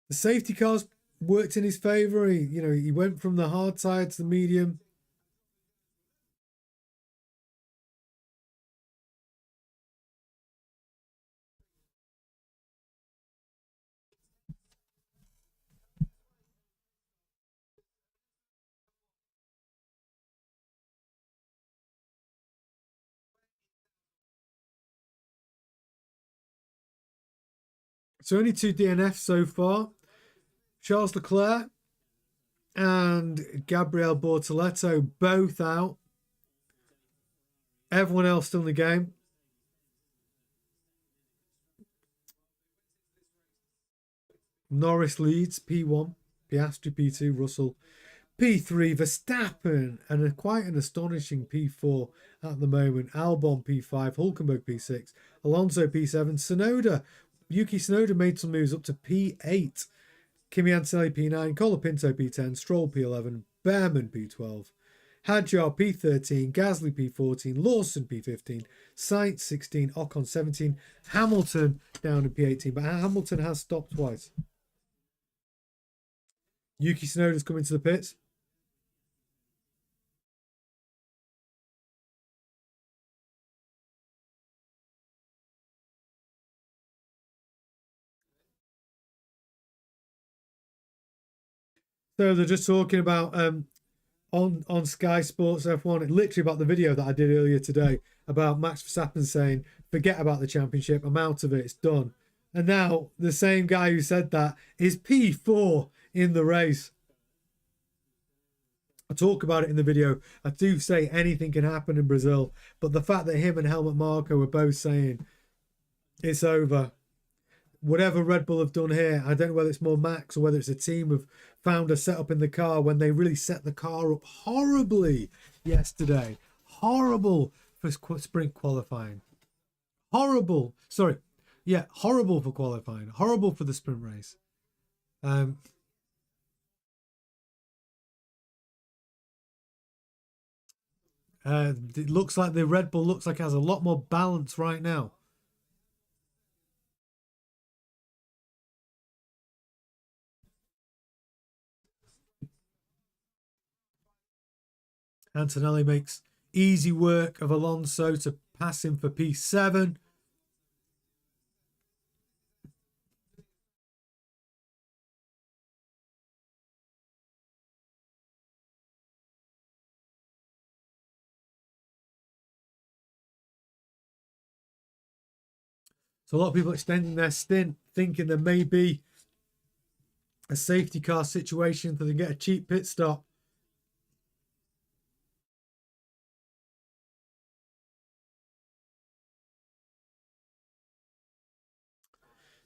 A: The safety cars worked in his favour. He went from the hard side to the medium. So only 2 DNFs so far. Charles Leclerc and Gabriel Bortoleto both out. Everyone else still in the game. Norris leads P1, Piastri P2, Russell P3, Verstappen, and quite an astonishing P4 at the moment. Albon P5, Hulkenberg P6, Alonso P7, Tsunoda. Yuki Tsunoda made some moves up to P8. Kimi Antonelli P9, Colapinto P10, Stroll P11, Behrman P12, Hadjar P13, Gasly P14, Lawson P15, Sainz 16, Ocon 17, Hamilton down in P18, but Hamilton has stopped twice. Yuki Tsunoda's coming to the pits. So they're just talking about on Sky Sports F1, literally about the video that I did earlier today about Max Verstappen saying, "Forget about the championship. I'm out of it. It's done." And now the same guy who said that is P4 in the race. I talk about it in the video. I do say anything can happen in Brazil, but the fact that him and Helmut Marko were both saying it's over. Whatever Red Bull have done here, I don't know whether it's more Max or whether it's a team have found a setup in the car when they really set the car up horribly yesterday. Horrible for sprint qualifying. Horrible. Sorry. Yeah, horrible for qualifying. Horrible for the sprint race. It looks like the Red Bull looks like it has a lot more balance right now. Antonelli makes easy work of Alonso to pass him for P7. So a lot of people extending their stint, thinking there may be a safety car situation so they can get a cheap pit stop.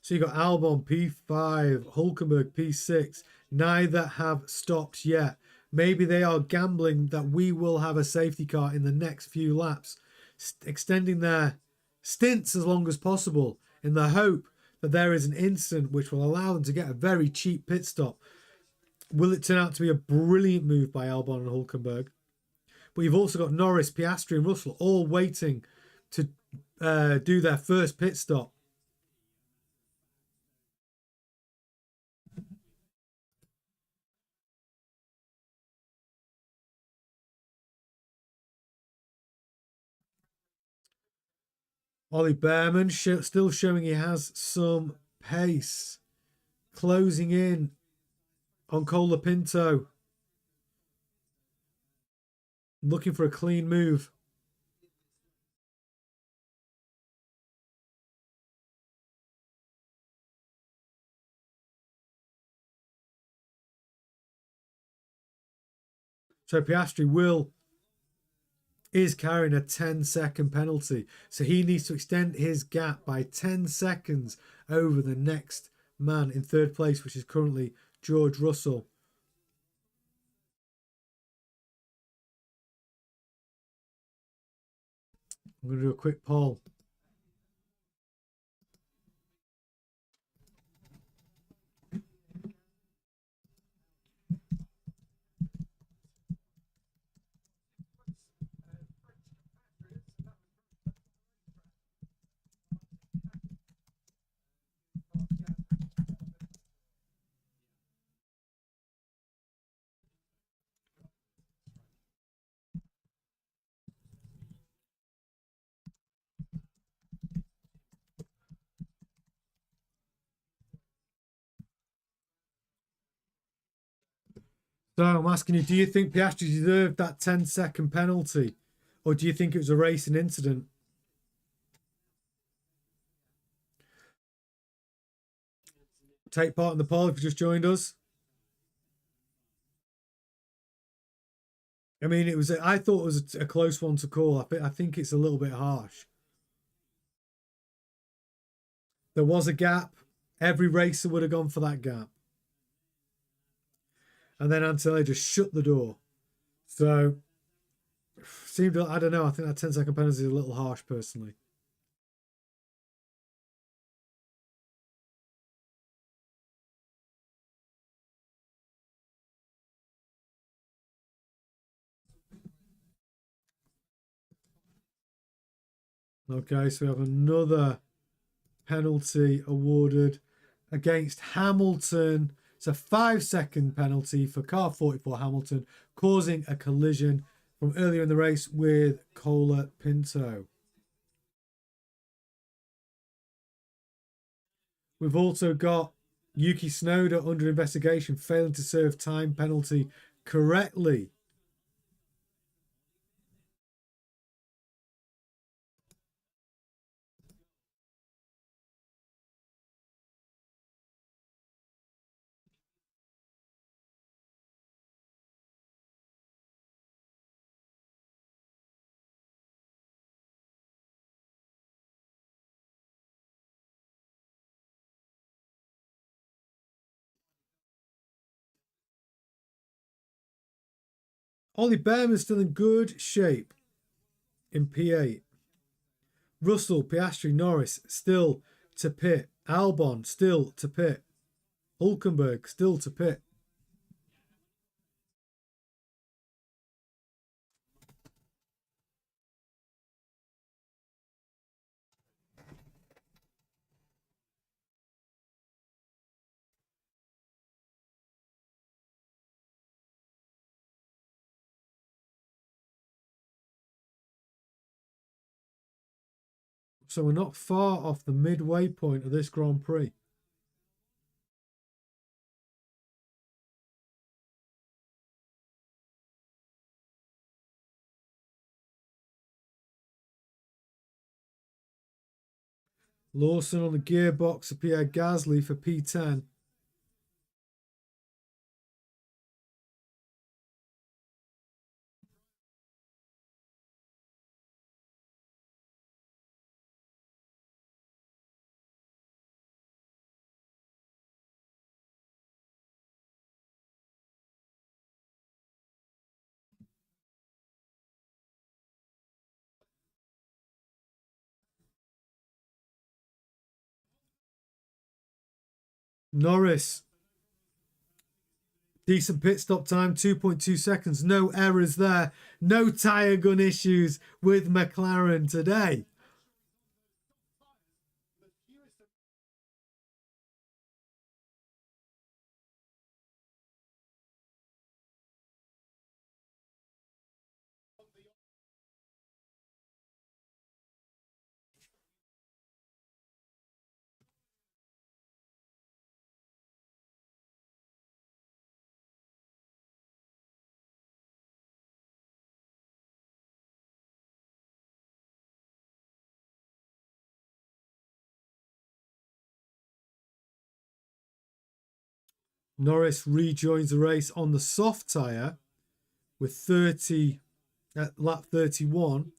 A: So you got Albon P5, Hulkenberg P6. Neither have stopped yet. Maybe they are gambling that we will have a safety car in the next few laps, extending their stints as long as possible in the hope that there is an incident which will allow them to get a very cheap pit stop. Will it turn out to be a brilliant move by Albon and Hulkenberg? But you've also got Norris, Piastri and Russell all waiting to do their first pit stop. Ollie Behrman still showing he has some pace. Closing in on Colapinto. Looking for a clean move. So Piastri is carrying a 10-second penalty. So he needs to extend his gap by 10 seconds over the next man in third place, which is currently George Russell. I'm going to do a quick poll. So I'm asking you, do you think Piastri deserved that 10-second penalty? Or do you think it was a racing incident? Take part in the poll if you just joined us. I mean, I thought it was a close one to call. I think it's a little bit harsh. There was a gap. Every racer would have gone for that gap. And then Antonelli just shut the door. So, I don't know. I think that 10-second penalty is a little harsh, personally. Okay, so we have another penalty awarded against Hamilton. It's a 5-second penalty for car 44 Hamilton, causing a collision from earlier in the race with Colapinto. We've also got Yuki Tsunoda under investigation, failing to serve time penalty correctly. Ollie Behrman's still in good shape in P8. Russell, Piastri, Norris still to pit. Albon still to pit. Hulkenberg still to pit. So we're not far off the midway point of this Grand Prix. Lawson on the gearbox of Pierre Gasly for P10. Norris, decent pit stop time, 2.2 seconds. No errors there. No tyre gun issues with McLaren today. Norris rejoins the race on the soft tyre with 30 at lap 31.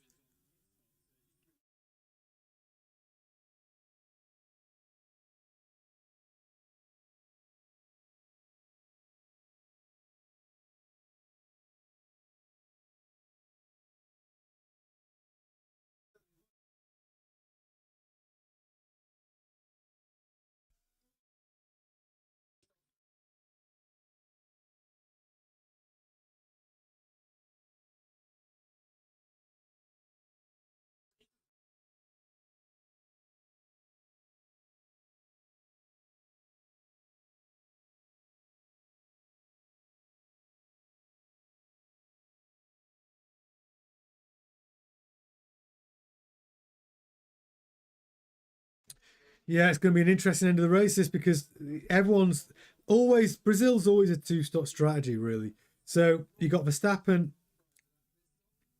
A: Yeah, it's going to be an interesting end of the race, this, because Brazil's always a two-stop strategy, really. So you got Verstappen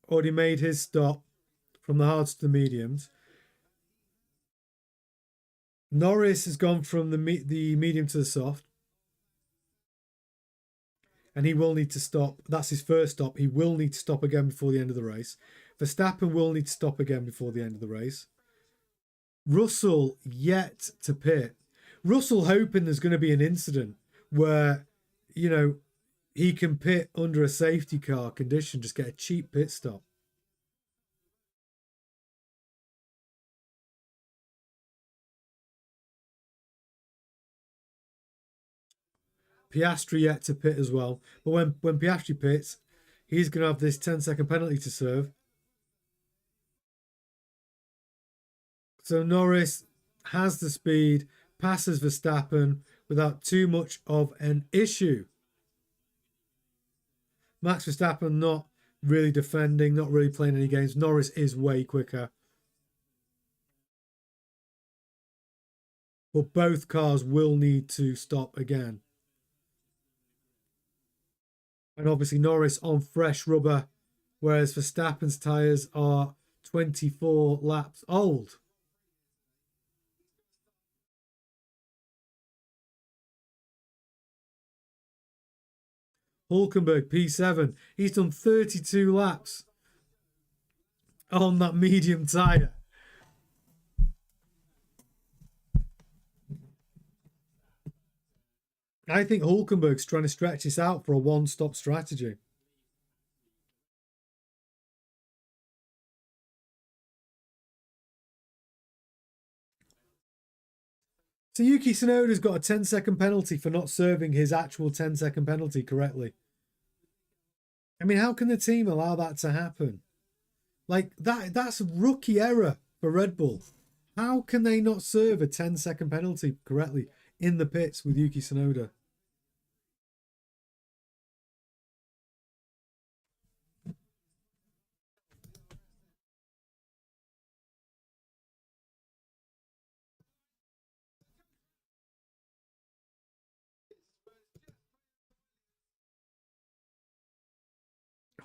A: already made his stop from the hards to the mediums. Norris has gone from the medium to the soft, and he will need to stop. That's his first stop. He will need to stop again before the end of the race. Verstappen will need to stop again before the end of the race. Russell yet to pit. Russell hoping there's going to be an incident where, he can pit under a safety car condition, just get a cheap pit stop. Piastri yet to pit as well. But when Piastri pits, he's going to have this 10-second penalty to serve. So Norris has the speed, passes Verstappen without too much of an issue. Max Verstappen not really defending, not really playing any games. Norris is way quicker. But both cars will need to stop again. And obviously Norris on fresh rubber, whereas Verstappen's tyres are 24 laps old. Hulkenberg, P7. He's done 32 laps on that medium tyre. I think Hulkenberg's trying to stretch this out for a one-stop strategy. So Yuki Tsunoda's got a 10-second penalty for not serving his actual 10-second penalty correctly. I mean, how can the team allow that to happen? Like, that's a rookie error for Red Bull. How can they not serve a 10-second penalty correctly in the pits with Yuki Tsunoda?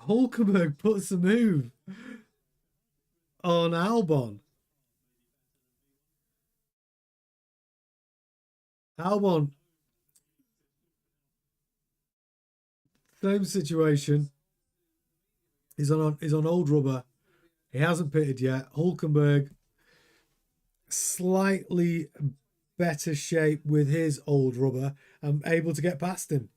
A: Hulkenberg puts a move on Albon. Albon, same situation. He's on old rubber. He hasn't pitted yet. Hulkenberg, slightly better shape with his old rubber and able to get past him.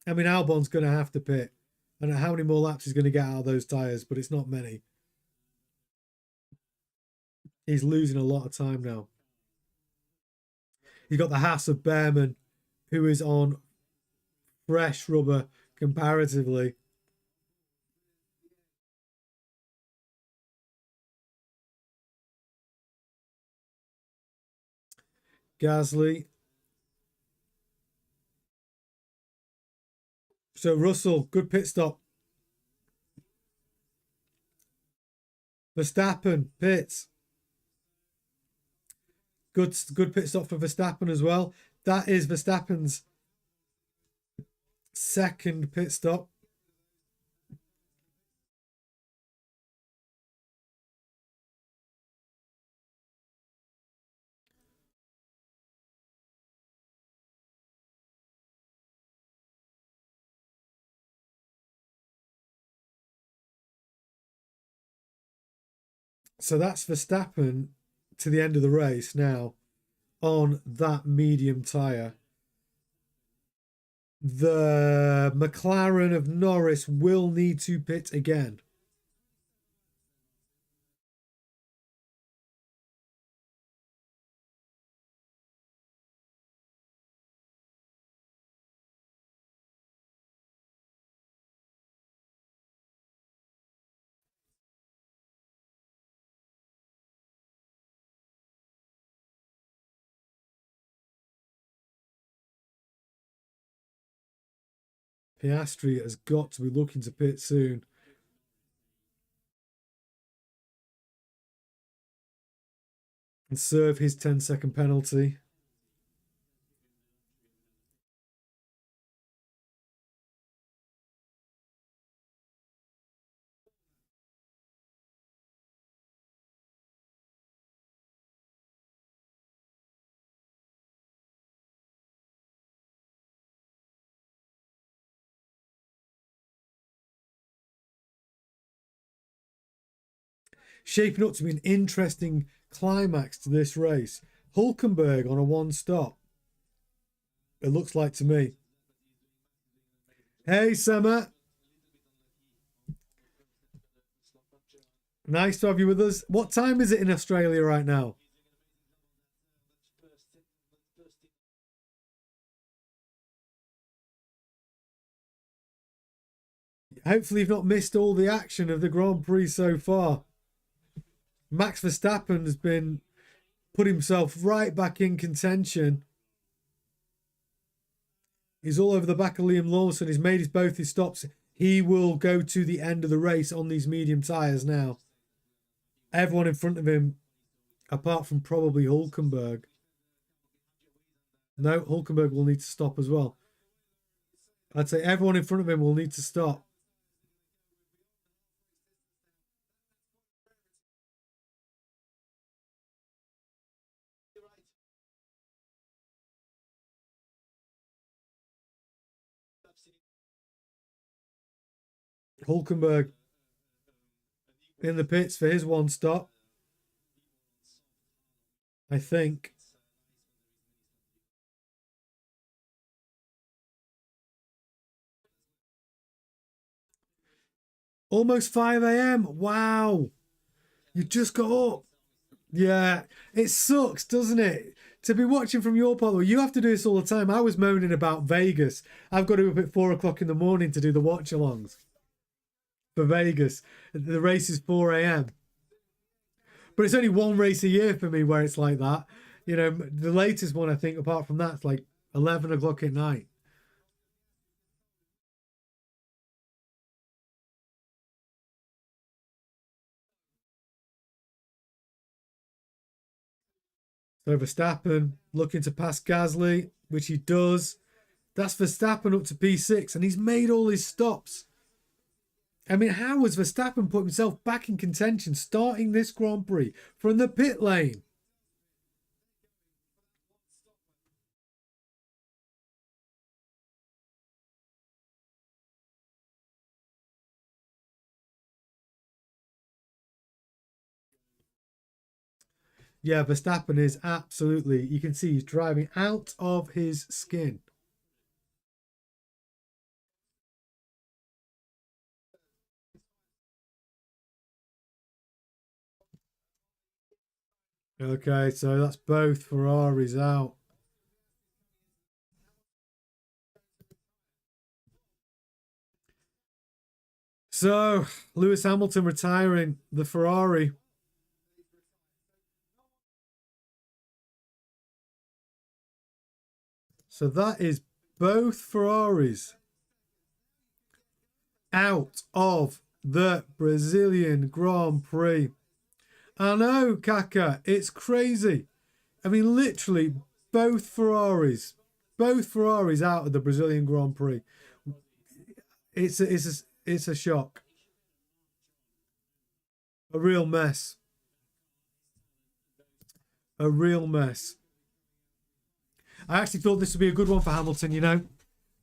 A: I mean, Albon's going to have to pit. I don't know how many more laps he's going to get out of those tyres, but it's not many. He's losing a lot of time now. You've got the Haas of Behrman, who is on fresh rubber comparatively. Gasly. So Russell, good pit stop. Verstappen, pits. Good pit stop for Verstappen as well. That is Verstappen's second pit stop. So that's Verstappen to the end of the race now on that medium tyre. The McLaren of Norris will need to pit again. Piastri has got to be looking to pit soon. And serve his 10-second penalty. Shaping up to be an interesting climax to this race. Hulkenberg on a one stop. It looks like to me. Hey, Summer. Nice to have you with us. What time is it in Australia right now? Hopefully you've not missed all the action of the Grand Prix so far. Max Verstappen has been put himself right back in contention. He's all over the back of Liam Lawson. He's made both his stops. He will go to the end of the race on these medium tyres now. Everyone in front of him apart from probably Hulkenberg. No, Hulkenberg will need to stop as well. I'd say everyone in front of him will need to stop. Hulkenberg in the pits for his one stop, I think. Almost 5 a.m. Wow. You just got up. Yeah, it sucks, doesn't it? To be watching from your part, you have to do this all the time. I was moaning about Vegas. I've got to be up at 4 o'clock in the morning to do the watch-alongs for Vegas. The race is 4 a.m. But it's only one race a year for me where it's like that. You know, the latest one, I think, apart from that, it's like 11 o'clock at night. So Verstappen looking to pass Gasly, which he does. That's Verstappen up to P6, and he's made all his stops. I mean, how has Verstappen put himself back in contention starting this Grand Prix from the pit lane? Yeah, Verstappen is absolutely, you can see he's driving out of his skin. Okay, so that's both Ferraris out. So, Lewis Hamilton retiring the Ferrari. So that is both Ferraris out of the Brazilian Grand Prix. I know, Kaka, it's crazy. I mean, literally, both Ferraris out of the Brazilian Grand Prix. It's a shock. A real mess. A real mess. I actually thought this would be a good one for Hamilton, you know.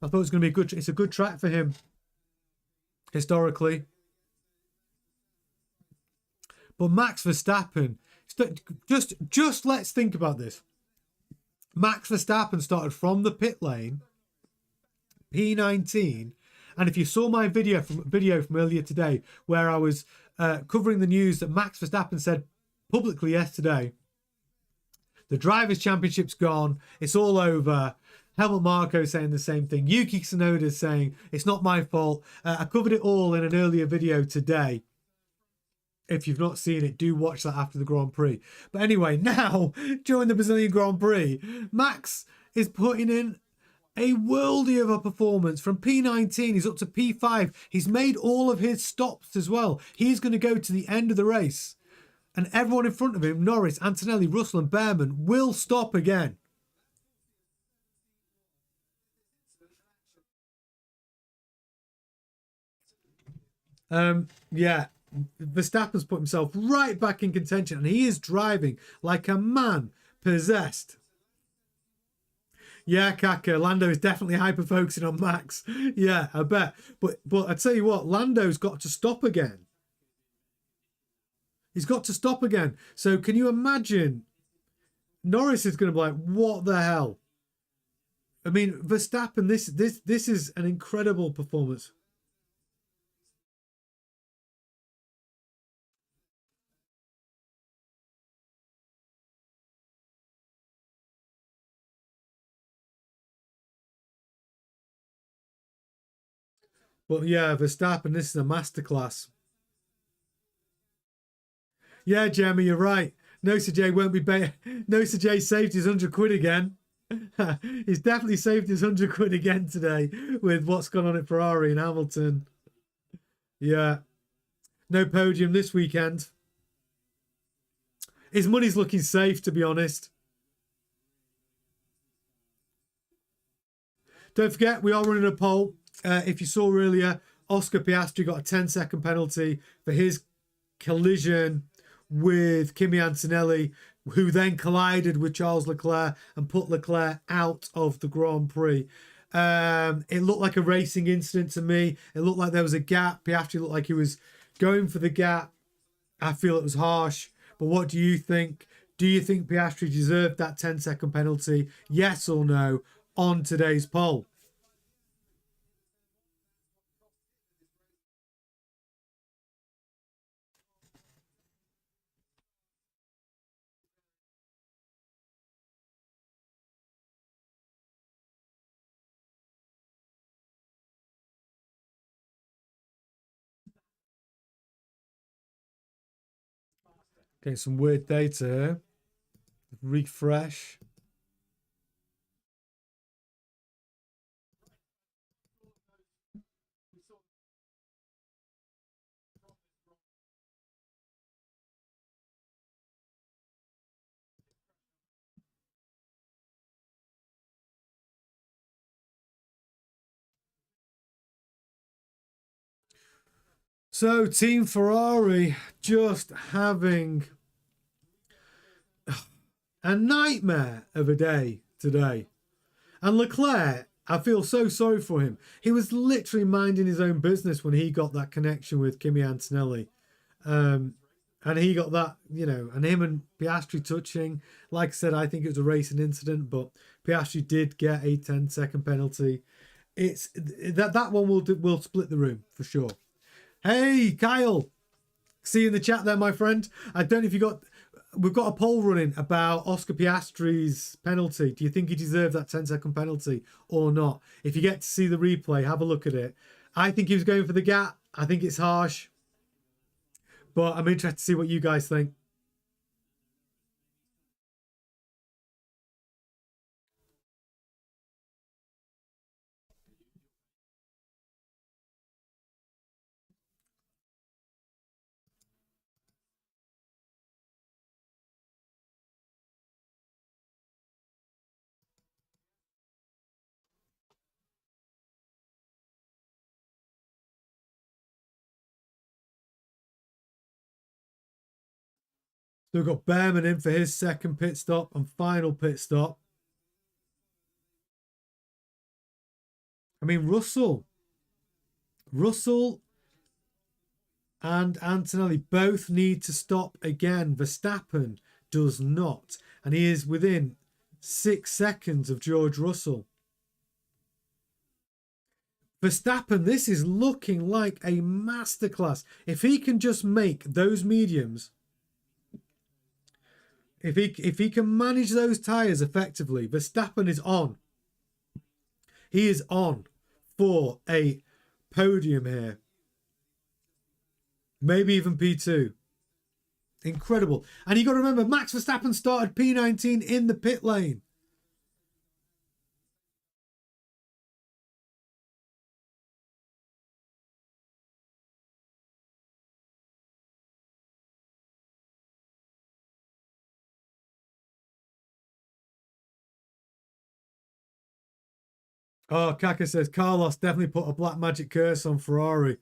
A: I thought it was going to be it's a good track for him historically. But Max Verstappen, just let's think about this. Max Verstappen started from the pit lane, P19, and if you saw my video from earlier today, where I was covering the news that Max Verstappen said publicly yesterday, the Drivers' Championship's gone, it's all over. Helmut Marko saying the same thing. Yuki Tsunoda saying it's not my fault. I covered it all in an earlier video today. If you've not seen it, do watch that after the Grand Prix. But anyway, now, during the Brazilian Grand Prix, Max is putting in a worldie of a performance. From P19, he's up to P5. He's made all of his stops as well. He's going to go to the end of the race. And everyone in front of him, Norris, Antonelli, Russell and Behrman, will stop again. Yeah, Verstappen's put himself right back in contention, and he is driving like a man possessed. Yeah, Kaka, Lando is definitely hyper-focusing on Max. Yeah, I bet. But I tell you what, Lando's got to stop again. He's got to stop again. So can you imagine? Norris is going to be like, what the hell? I mean, Verstappen, this is an incredible performance. But yeah, Verstappen, this is a masterclass. Yeah, Jeremy, you're right. No, Sir J won't be No, Sir J saved his 100 quid again. He's definitely saved his 100 quid again today with what's gone on at Ferrari and Hamilton. Yeah. No podium this weekend. His money's looking safe, to be honest. Don't forget, we are running a poll. If you saw earlier, Oscar Piastri got a 10-second penalty for his collision with Kimi Antonelli, who then collided with Charles Leclerc and put Leclerc out of the Grand Prix. It looked like a racing incident to me. It looked like there was a gap. Piastri looked like he was going for the gap. I feel it was harsh. But what do you think? Do you think Piastri deserved that 10-second penalty? Yes or no on today's poll? Okay, some weird data here. Refresh. So, Team Ferrari just having a nightmare of a day today. And Leclerc, I feel so sorry for him. He was literally minding his own business when he got that connection with Kimi Antonelli. And he got that, and him and Piastri touching. Like I said, I think it was a racing incident, but Piastri did get a 10-second penalty. It's that one will split the room for sure. Hey, Kyle. See you in the chat there, my friend. I don't know if we've got a poll running about Oscar Piastri's penalty. Do you think he deserved that 10-second penalty or not? If you get to see the replay, have a look at it. I think he was going for the gap. I think it's harsh. But I'm interested to see what you guys think. So we've got Behrman in for his second pit stop and final pit stop. I mean, Russell and Antonelli both need to stop again. Verstappen does not. And he is within 6 seconds of George Russell. Verstappen, this is looking like a masterclass. If he can just make those mediums, if he can manage those tyres effectively, Verstappen is on. He is on for a podium here. Maybe even P2. Incredible. And you got to remember, Max Verstappen started P19 in the pit lane. Oh, Kaka says Carlos definitely put a black magic curse on Ferrari.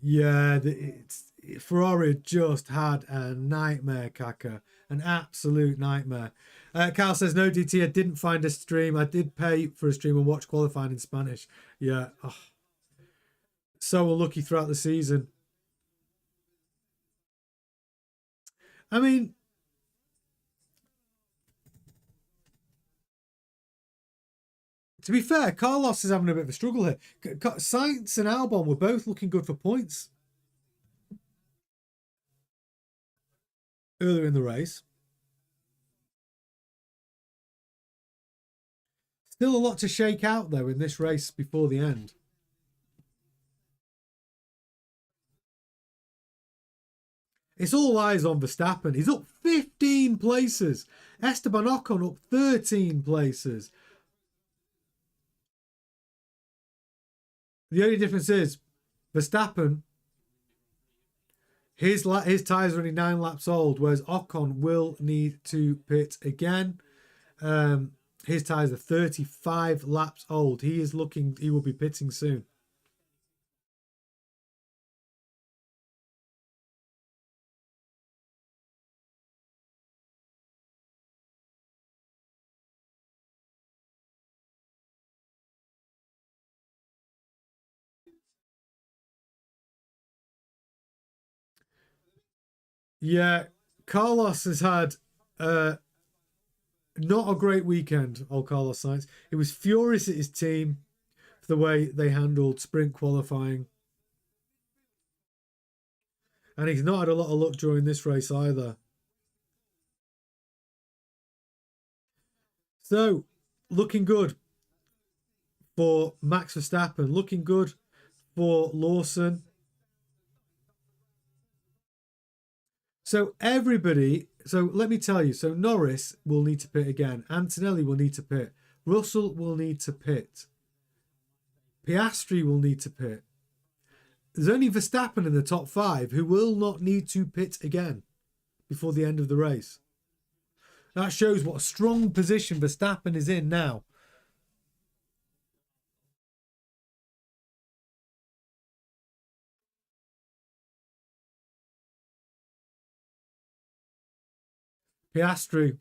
A: Yeah, Ferrari just had a nightmare, Kaka. An absolute nightmare. Carl says, no, DT, I didn't find a stream. I did pay for a stream and watch qualifying in Spanish. Yeah. Oh. So unlucky throughout the season. I mean, to be fair, Carlos is having a bit of a struggle here. Sainz and Albon were both looking good for points earlier in the race. Still a lot to shake out, though, in this race before the end. It's all eyes on Verstappen. He's up 15 places. Esteban Ocon up 13 places. The only difference is Verstappen His tyres are only 9 laps old, whereas Ocon will need to pit again. His tyres are 35 laps old. He will be pitting soon. Yeah, Carlos has had not a great weekend, old Carlos Sainz. He was furious at his team for the way they handled sprint qualifying. And he's not had a lot of luck during this race either. So, looking good for Max Verstappen, looking good for Lawson. So let me tell you, so Norris will need to pit again. Antonelli will need to pit. Russell will need to pit. Piastri will need to pit. There's only Verstappen in the top 5 who will not need to pit again before the end of the race. That shows what a strong position Verstappen is in now. Piastri.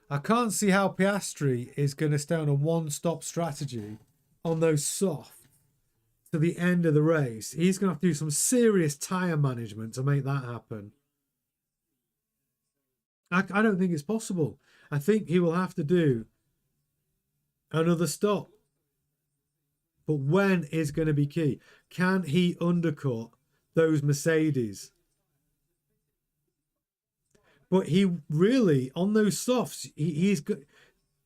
A: I can't see how Piastri is going to stay on a one-stop strategy on those soft to the end of the race. He's going to have to do some serious tyre management to make that happen. I don't think it's possible. I think he will have to do another stop. But when is going to be key? Can he undercut those Mercedes? But he really, on those softs, he's good.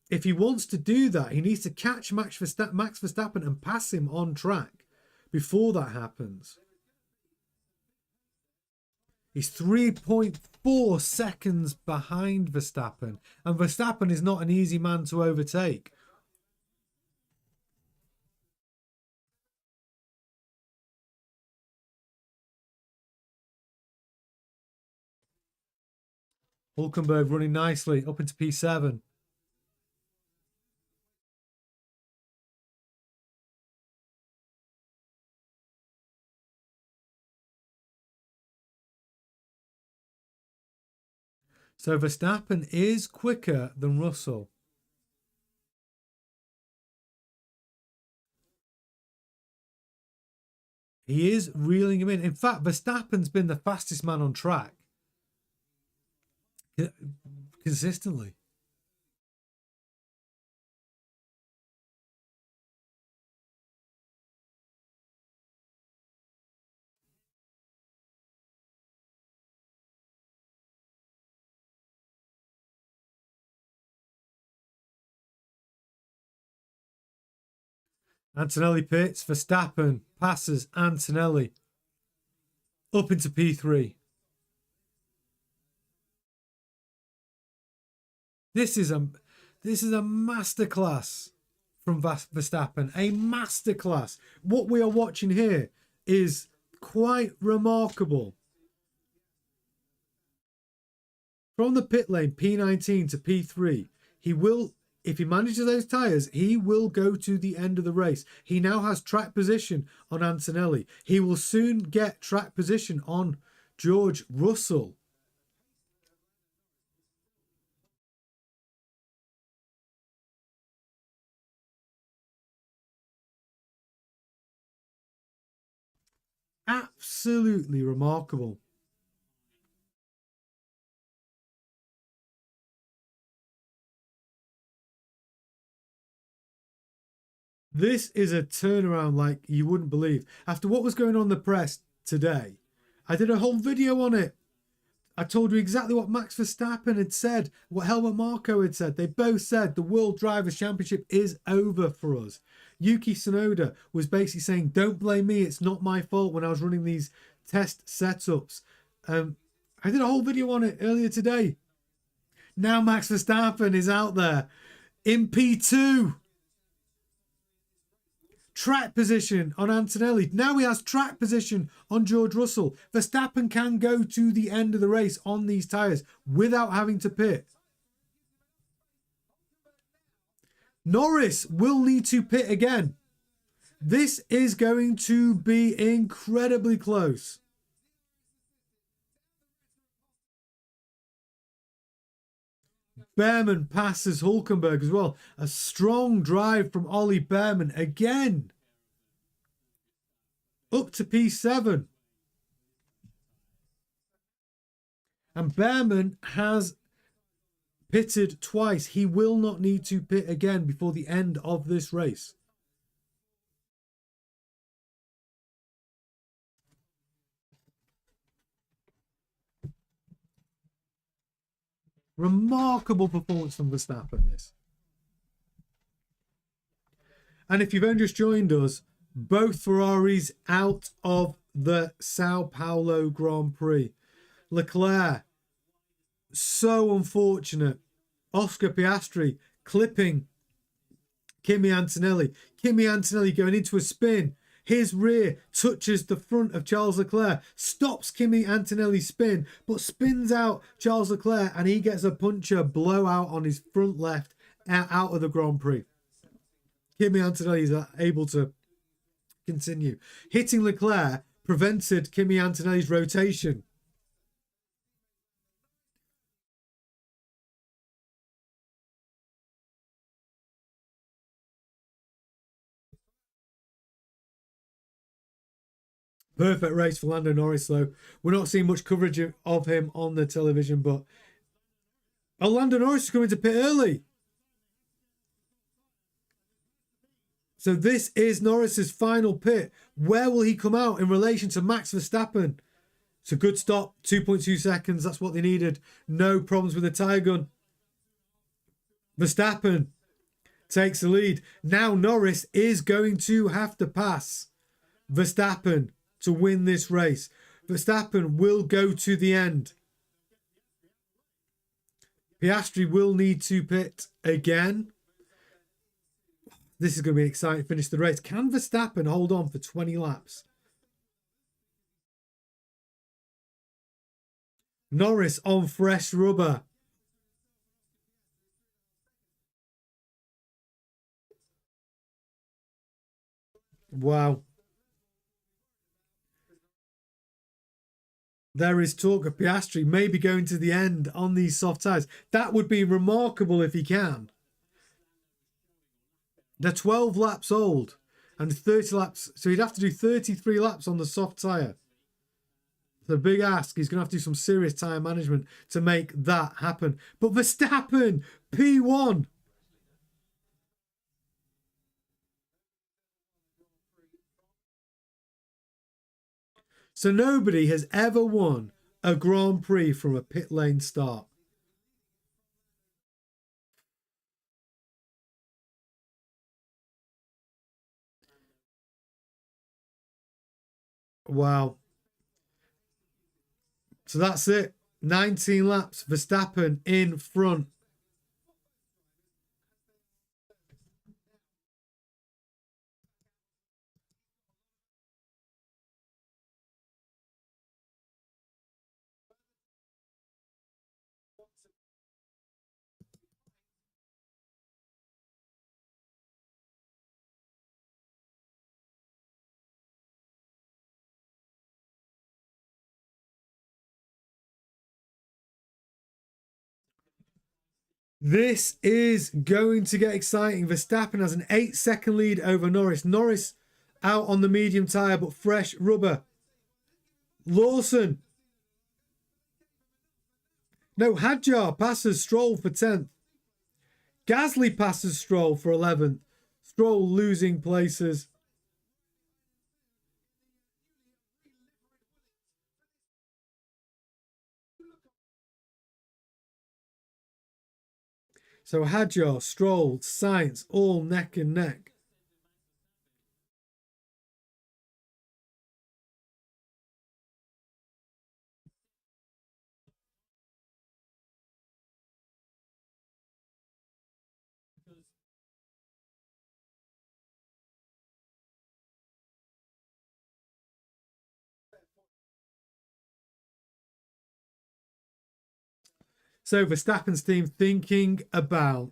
A: If he wants to do that, he needs to catch Max Verstappen and pass him on track before that happens. He's 3.4 seconds behind Verstappen, and Verstappen is not an easy man to overtake. Hulkenberg running nicely up into P7. So Verstappen is quicker than Russell. He is reeling him in. In fact, Verstappen's been the fastest man on track consistently. Antonelli pits, Verstappen passes Antonelli up into P3. This is a masterclass from Verstappen, a masterclass. What we are watching here is quite remarkable. From the pit lane, P19 to P3, he will, if he manages those tyres, he will go to the end of the race. He now has track position on Antonelli. He will soon get track position on George Russell. Absolutely remarkable. This is a turnaround like you wouldn't believe. After what was going on in the press today, I did a whole video on it. I told you exactly what Max Verstappen had said, what Helmut Marko had said. They both said the World Drivers' Championship is over for us. Yuki Tsunoda was basically saying, don't blame me, it's not my fault when I was running these test setups. I did a whole video on it earlier today. Now Max Verstappen is out there in P2. Track position on Antonelli. Now he has track position on George Russell. Verstappen can go to the end of the race on these tyres without having to pit. Norris will need to pit again. This is going to be incredibly close. Behrman passes Hülkenberg as well. A strong drive from Ollie Behrman again. Up to P7. And Behrman has pitted twice. He will not need to pit again before the end of this race. Remarkable performance from Verstappen, this. And if you've only just joined us, both Ferraris out of the Sao Paulo Grand Prix. Leclerc, so unfortunate. Oscar Piastri clipping Kimi Antonelli. Kimi Antonelli going into a spin. His rear touches the front of Charles Leclerc, stops Kimi Antonelli's spin, but spins out Charles Leclerc, and he gets a puncher blowout on his front left out of the Grand Prix. Kimi Antonelli is able to continue. Hitting Leclerc prevented Kimi Antonelli's rotation. Perfect race for Lando Norris, though. We're not seeing much coverage of him on the television, but Lando Norris is coming to pit early. So this is Norris's final pit. Where will he come out in relation to Max Verstappen? It's a good stop, 2.2 seconds. That's what they needed. No problems with the tyre gun. Verstappen takes the lead. Now Norris is going to have to pass Verstappen to win this race. Verstappen will go to the end. Piastri will need to pit again. This is going to be exciting to finish the race. Can Verstappen hold on for 20 laps? Norris on fresh rubber. Wow. There is talk of Piastri maybe going to the end on these soft tyres. That would be remarkable if he can. They're 12 laps old and 30 laps. So he'd have to do 33 laps on the soft tyre. It's a big ask. He's going to have to do some serious tyre management to make that happen. But Verstappen, P1. So nobody has ever won a Grand Prix from a pit lane start. Wow. So that's it. 19 laps. Verstappen in front. This is going to get exciting. Verstappen has an 8-second lead over Norris. Norris out on the medium tyre, but fresh rubber. Lawson. No, Hadjar passes Stroll for 10th. Gasly passes Stroll for 11th. Stroll losing places. So Hadjar, Stroll, Sainz, all neck and neck. So Verstappen's team thinking about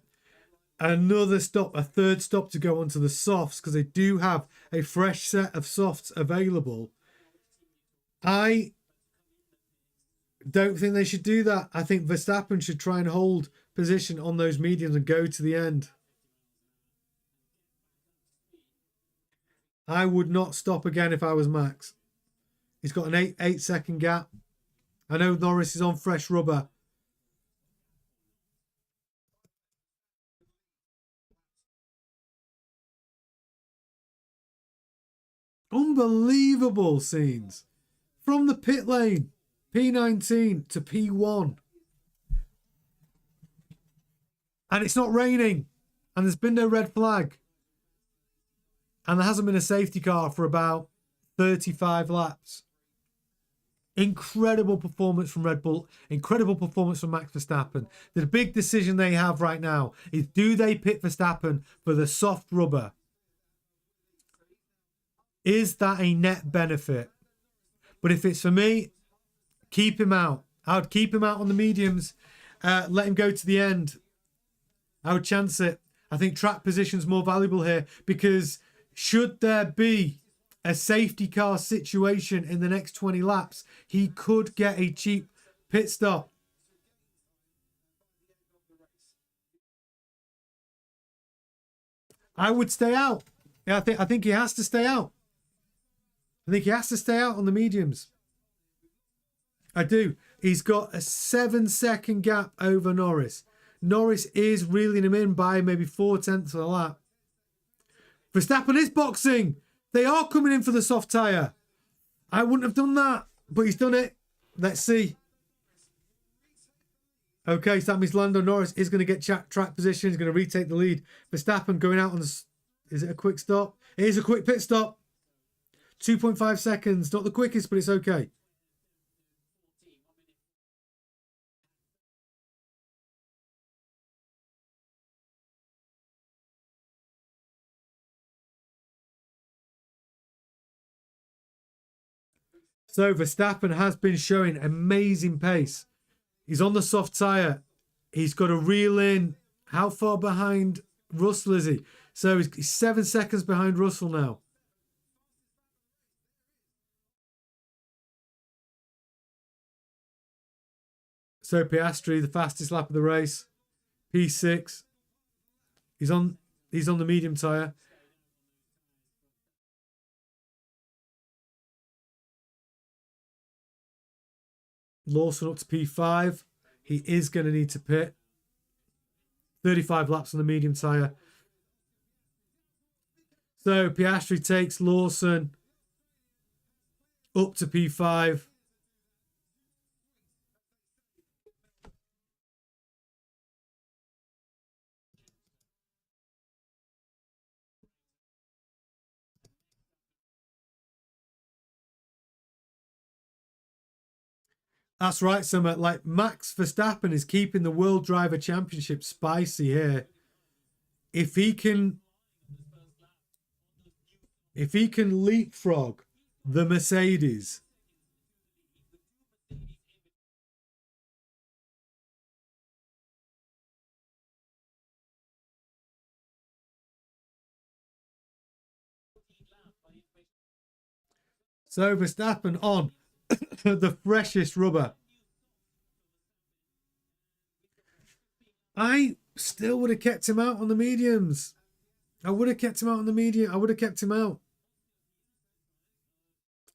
A: another stop, a third stop to go onto the softs because they do have a fresh set of softs available. I don't think they should do that. I think Verstappen should try and hold position on those mediums and go to the end. I would not stop again if I was Max. He's got an 8-second gap. I know Norris is on fresh rubber. Unbelievable scenes. From the pit lane, P19 to P1. And it's not raining. And there's been no red flag. And there hasn't been a safety car for about 35 laps. Incredible performance from Red Bull. Incredible performance from Max Verstappen. The big decision they have right now is, do they pit Verstappen for the soft rubber? Is that a net benefit? But if it's for me, keep him out. I would keep him out on the mediums. Let him go to the end. I would chance it. I think track position's more valuable here because should there be a safety car situation in the next 20 laps, he could get a cheap pit stop. I would stay out. Yeah, I think he has to stay out. I think he has to stay out on the mediums. I do. He's got a 7-second gap over Norris. Norris is reeling him in by maybe 4/10 of a lap. Verstappen is boxing. They are coming in for the soft tyre. I wouldn't have done that, but he's done it. Let's see. Okay, so that means Lando Norris is going to get track position. He's going to retake the lead. Verstappen going out on the... Is it a quick stop? It is a quick pit stop. 2.5 seconds. Not the quickest, but it's okay. So Verstappen has been showing amazing pace. He's on the soft tyre. He's got to reel in. How far behind Russell is he? So he's 7 seconds behind Russell now. So Piastri, the fastest lap of the race. P6. He's on the medium tyre. Lawson up to P5. He is going to need to pit. 35 laps on the medium tyre. So Piastri takes Lawson up to P5. That's right, Summer. Like Max Verstappen is keeping the World Driver Championship spicy here. If he can leapfrog the Mercedes, so Verstappen on the freshest rubber. I still would have kept him out on the mediums. I would have kept him out on the medium. I would have kept him out.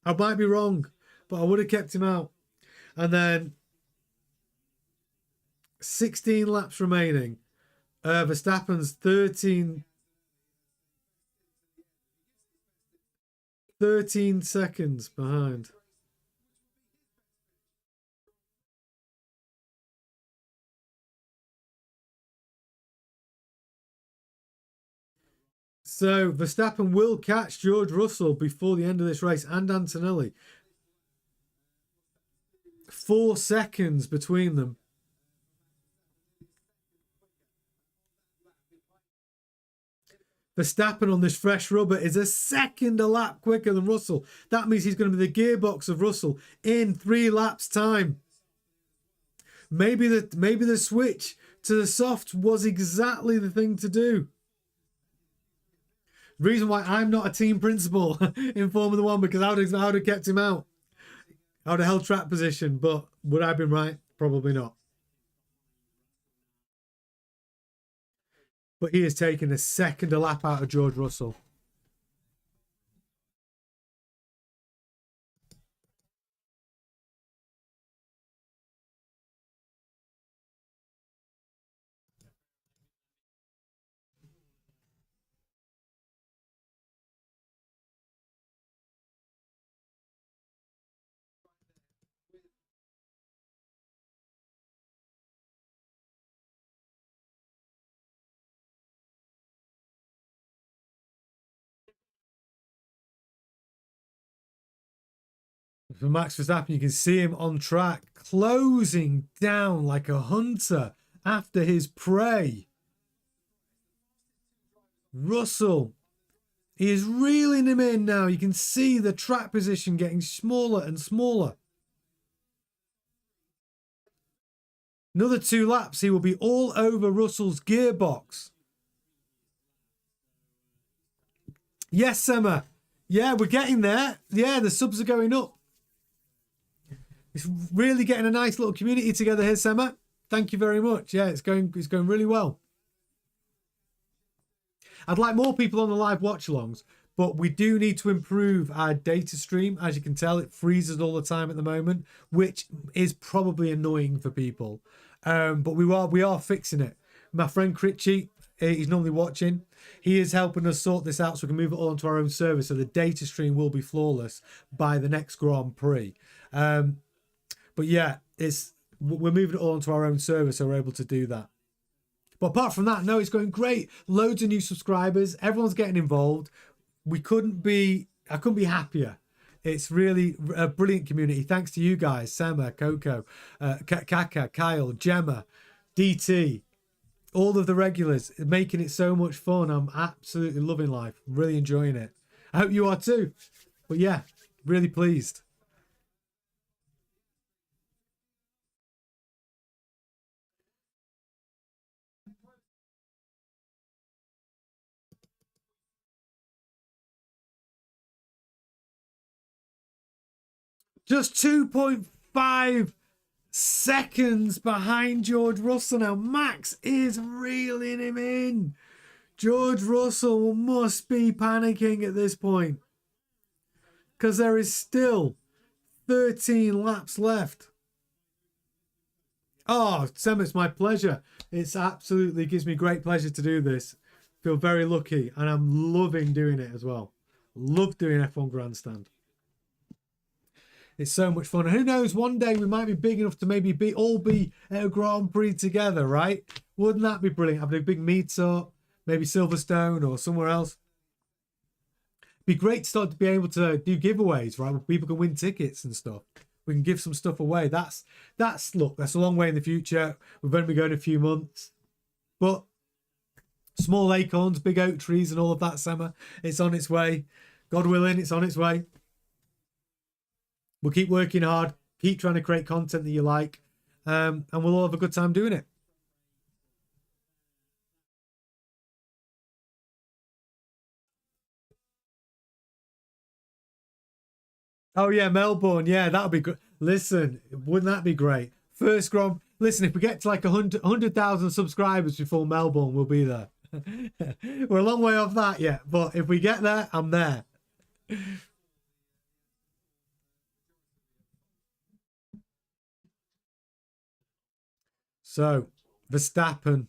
A: I might be wrong, but I would have kept him out. And then 16 laps remaining. Verstappen's 13 seconds behind. So Verstappen will catch George Russell before the end of this race, and Antonelli. 4 seconds between them. Verstappen on this fresh rubber is a second a lap quicker than Russell. That means he's going to be the gearbox of Russell in 3 laps' time. Maybe the switch to the soft was exactly the thing to do. Reason why I'm not a team principal in Formula One, because I would have kept him out. I would have held track position, but would I have been right? Probably not. But he has taken a second a lap out of George Russell. For Max Verstappen, you can see him on track, closing down like a hunter after his prey. Russell, he is reeling him in now. You can see the track position getting smaller and smaller. Another 2 laps, he will be all over Russell's gearbox. Yes, Emma. Yeah, we're getting there. Yeah, the subs are going up. It's really getting a nice little community together here, Sema. Thank you very much. Yeah, it's going really well. I'd like more people on the live watch-alongs, but we do need to improve our data stream. As you can tell, it freezes all the time at the moment, which is probably annoying for people. But we are fixing it. My friend Critchy, he's normally watching. He is helping us sort this out so we can move it all onto our own server, so the data stream will be flawless by the next Grand Prix. But yeah, we're moving it all onto our own server, so we're able to do that. But apart from that, no, it's going great. Loads of new subscribers. Everyone's getting involved. I couldn't be happier. It's really a brilliant community. Thanks to you guys, Sama, Coco, Kaka, Kyle, Gemma, DT, all of the regulars, making it so much fun. I'm absolutely loving life. Really enjoying it. I hope you are too. But yeah, really pleased. Just 2.5 seconds behind George Russell now. Max is reeling him in. George Russell must be panicking at this point, because there is still 13 laps left. Oh, Sam, it's my pleasure. It's absolutely gives me great pleasure to do this. Feel very lucky, and I'm loving doing it as well. Love doing F1 Grandstand. It's so much fun. And who knows, one day we might be big enough to maybe all be at a Grand Prix together, right? Wouldn't that be brilliant? Having a big meet-up, maybe Silverstone or somewhere else. Be great to start to be able to do giveaways, right? Where people can win tickets and stuff. We can give some stuff away. That's look, that's a long way in the future. We've only been going a few months. But small acorns, big oak trees and all of that, summer, it's on its way. God willing, it's on its way. We'll keep working hard, keep trying to create content that you like, and we'll all have a good time doing it. Oh yeah, Melbourne. Yeah, that'll be good. Listen, wouldn't that be great? First Grand. Listen, if we get to like 100,000 subscribers before Melbourne, we'll be there. We're a long way off that yet, but if we get there, I'm there. So, Verstappen,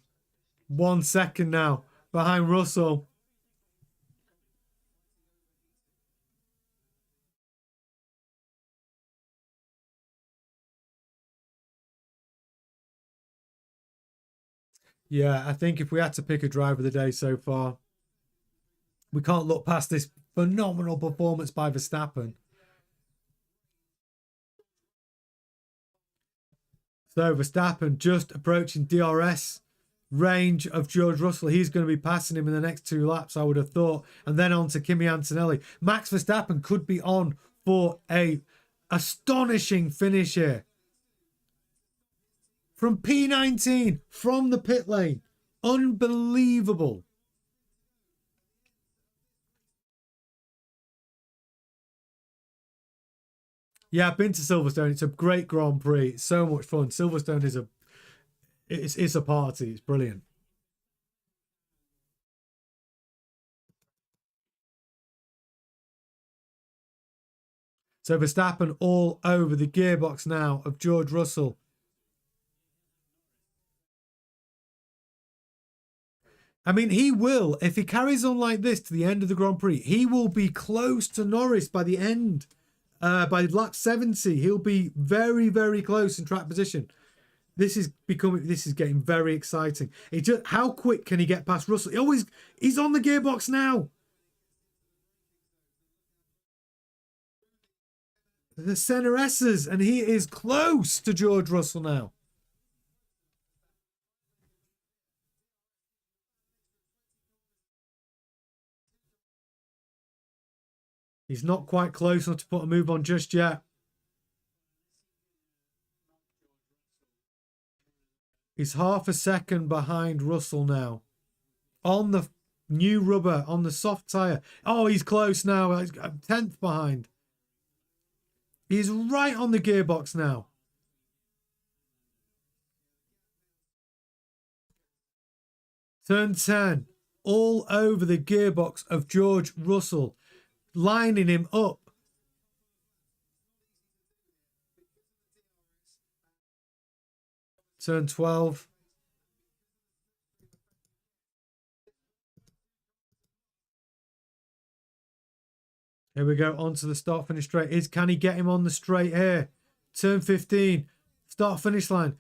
A: 1 second now behind Russell. Yeah, I think if we had to pick a driver of the day so far, We can't look past this phenomenal performance by Verstappen. So Verstappen just approaching DRS range of George Russell. He's going to be passing him in the next 2 laps, I would have thought. And then on to Kimi Antonelli. Max Verstappen could be on for a astonishing finish here. From P19, from the pit lane. Unbelievable. Yeah, I've been to Silverstone. It's a great Grand Prix. It's so much fun. Silverstone is it's a party. It's brilliant. So Verstappen all over the gearbox now of George Russell. I mean, he will, if he carries on like this to the end of the Grand Prix, he will be close to Norris by the end. By lap 70, he'll be very, very close in track position. This is getting very exciting. How quick can he get past Russell? He's on the gearbox now. The Senna S's, and he is close to George Russell now. He's not quite close enough to put a move on just yet. He's half a second behind Russell now. On the new rubber, on the soft tyre. Oh, he's close now. He's a 10th behind. He's right on the gearbox now. Turn 10. All over the gearbox of George Russell. Lining him up. Turn 12. Here we go, onto the start finish straight. Can he get him on the straight here? Turn 15. Start finish line.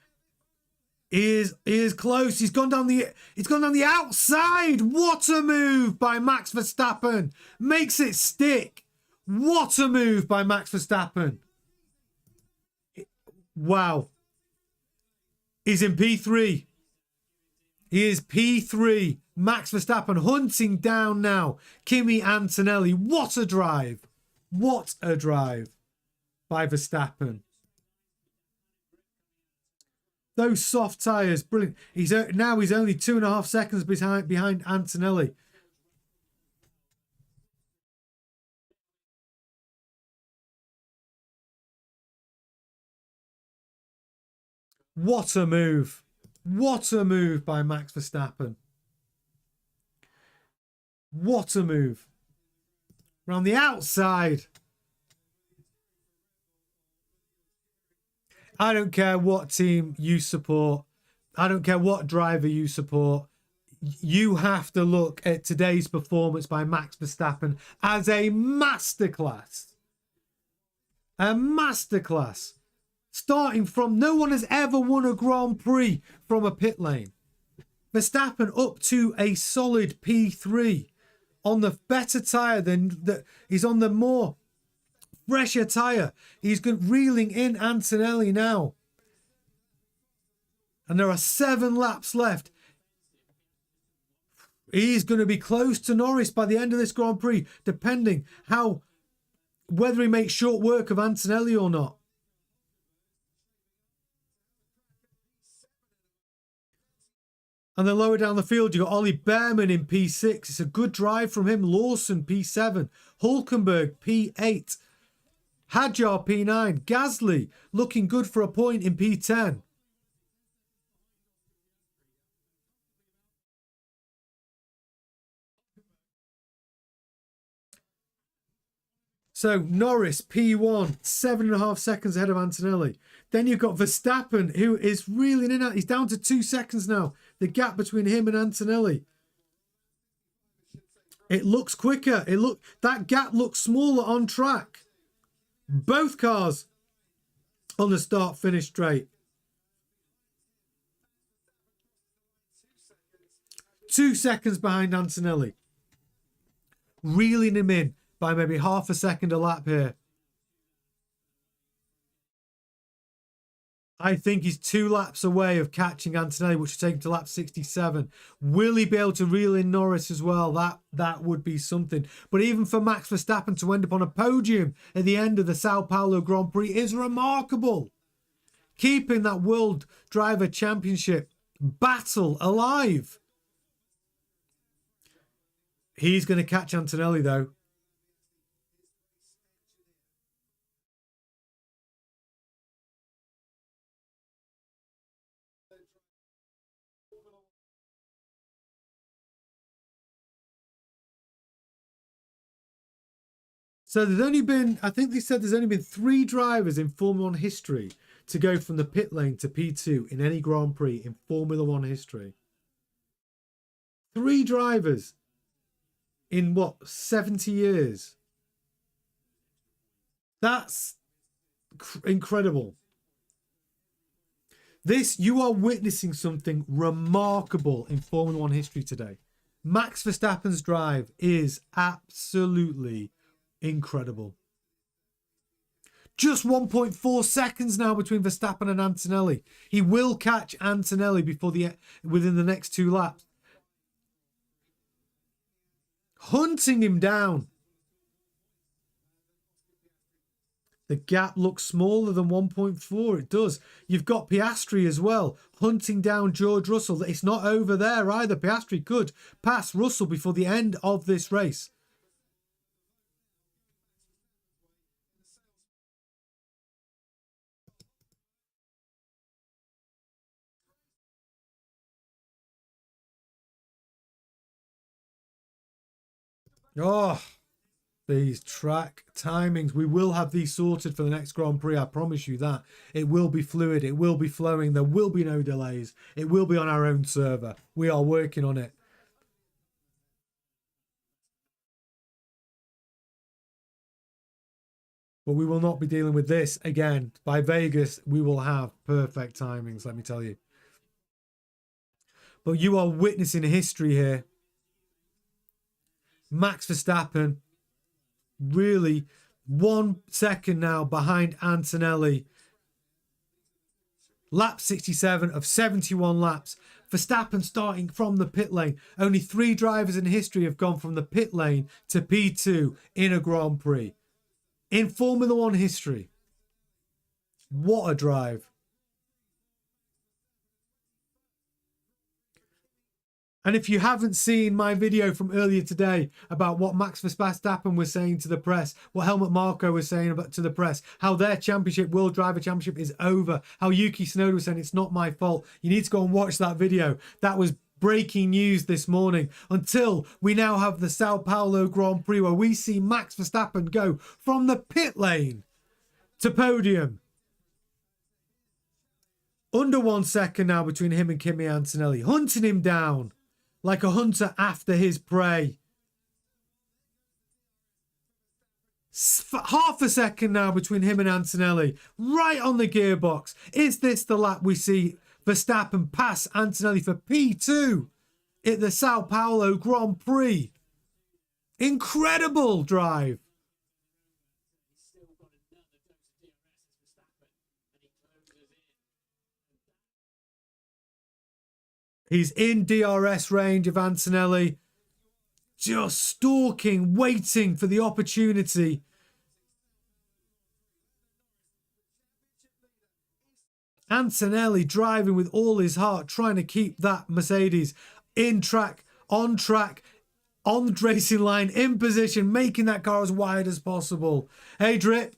A: He is close. He's gone down the outside. What a move by Max Verstappen. Makes it stick. What a move by Max Verstappen. Wow. He's in P3. He is P3. Max Verstappen hunting down now Kimi Antonelli. What a drive. What a drive by Verstappen. Those soft tyres, brilliant. He's only 2.5 seconds behind Antonelli. What a move. What a move by Max Verstappen. What a move. Around the outside. I don't care what team you support. I don't care what driver you support. You have to look at today's performance by Max Verstappen as a masterclass. A masterclass. Starting from, no one has ever won a Grand Prix from a pit lane. Verstappen up to a solid P3 on the better tyre he's on the more fresher tyre. He's reeling in Antonelli now. And there are 7 laps left. He's going to be close to Norris by the end of this Grand Prix, depending whether he makes short work of Antonelli or not. And then lower down the field, you've got Ollie Behrman in P6. It's a good drive from him. Lawson, P7. Hulkenberg, P8. Hadjar, P9. Gasly, looking good for a point in P10. So Norris, P1, 7.5 seconds ahead of Antonelli. Then you've got Verstappen, who is reeling in. He's down to 2 seconds now. The gap between him and Antonelli. It looks quicker. That gap looks smaller on track. Both cars on the start-finish straight. 2 seconds behind Antonelli. reeling him in by maybe half a second a lap here. I think he's 2 laps away of catching Antonelli, which will take him to lap 67. Will he be able to reel in Norris as well? That would be something. But even for Max Verstappen to end up on a podium at the end of the Sao Paulo Grand Prix is remarkable. Keeping that World Driver Championship battle alive. He's going to catch Antonelli, though. So there's only been, I think they said there's only been 3 drivers in Formula 1 history to go from the pit lane to P2 in any Grand Prix in Formula 1 history. 3 drivers in what, 70 years? That's incredible. You are witnessing something remarkable in Formula 1 history today. Max Verstappen's drive is absolutely incredible. Just 1.4 seconds now between Verstappen and Antonelli. He will catch Antonelli within the next 2 laps. Hunting him down. The gap looks smaller than 1.4. It does. You've got Piastri as well, hunting down George Russell. It's not over there either. Piastri could pass Russell before the end of this race. Oh, these track timings. We will have these sorted for the next Grand Prix. I promise you that. It will be fluid. It will be flowing. There will be no delays. It will be on our own server. We are working on it. But we will not be dealing with this again. By Vegas, we will have perfect timings, let me tell you. But you are witnessing history here. Max Verstappen, really 1 second now behind Antonelli. Lap 67 of 71 laps. Verstappen starting from the pit lane. Only 3 drivers in history have gone from the pit lane to P2 in a Grand Prix. In Formula 1 history. What a drive. And if you haven't seen my video from earlier today about what Max Verstappen was saying to the press, what Helmut Marko was saying to the press, how their championship, World Driver Championship, is over, how Yuki Tsunoda was saying it's not my fault, you need to go and watch that video. That was breaking news this morning, until we now have the Sao Paulo Grand Prix where we see Max Verstappen go from the pit lane to podium. Under 1 second now between him and Kimi Antonelli, hunting him down like a hunter after his prey. Half a second now between him and Antonelli, right on the gearbox. Is this the lap we see Verstappen pass Antonelli for P2 at the Sao Paulo Grand Prix? Incredible drive. He's in DRS range of Antonelli, just stalking, waiting for the opportunity. Antonelli driving with all his heart, trying to keep that Mercedes in track, on the racing line, in position, making that car as wide as possible. Hey, Drip,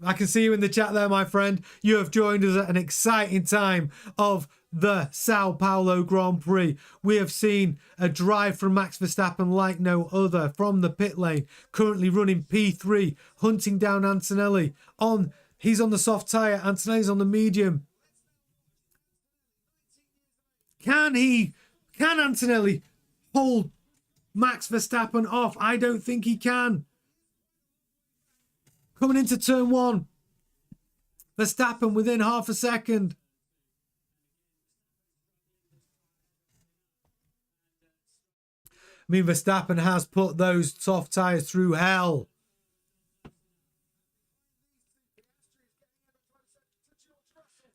A: I can see you in the chat there, my friend. You have joined us at an exciting time of the Sao Paulo Grand Prix. We have seen a drive from Max Verstappen like no other from the pit lane, currently running P3, hunting down Antonelli. He's on the soft tyre, Antonelli's on the medium. Can Antonelli hold Max Verstappen off? I don't think he can. Coming into turn 1, Verstappen within half a second. mean, Verstappen has put those soft tyres through hell.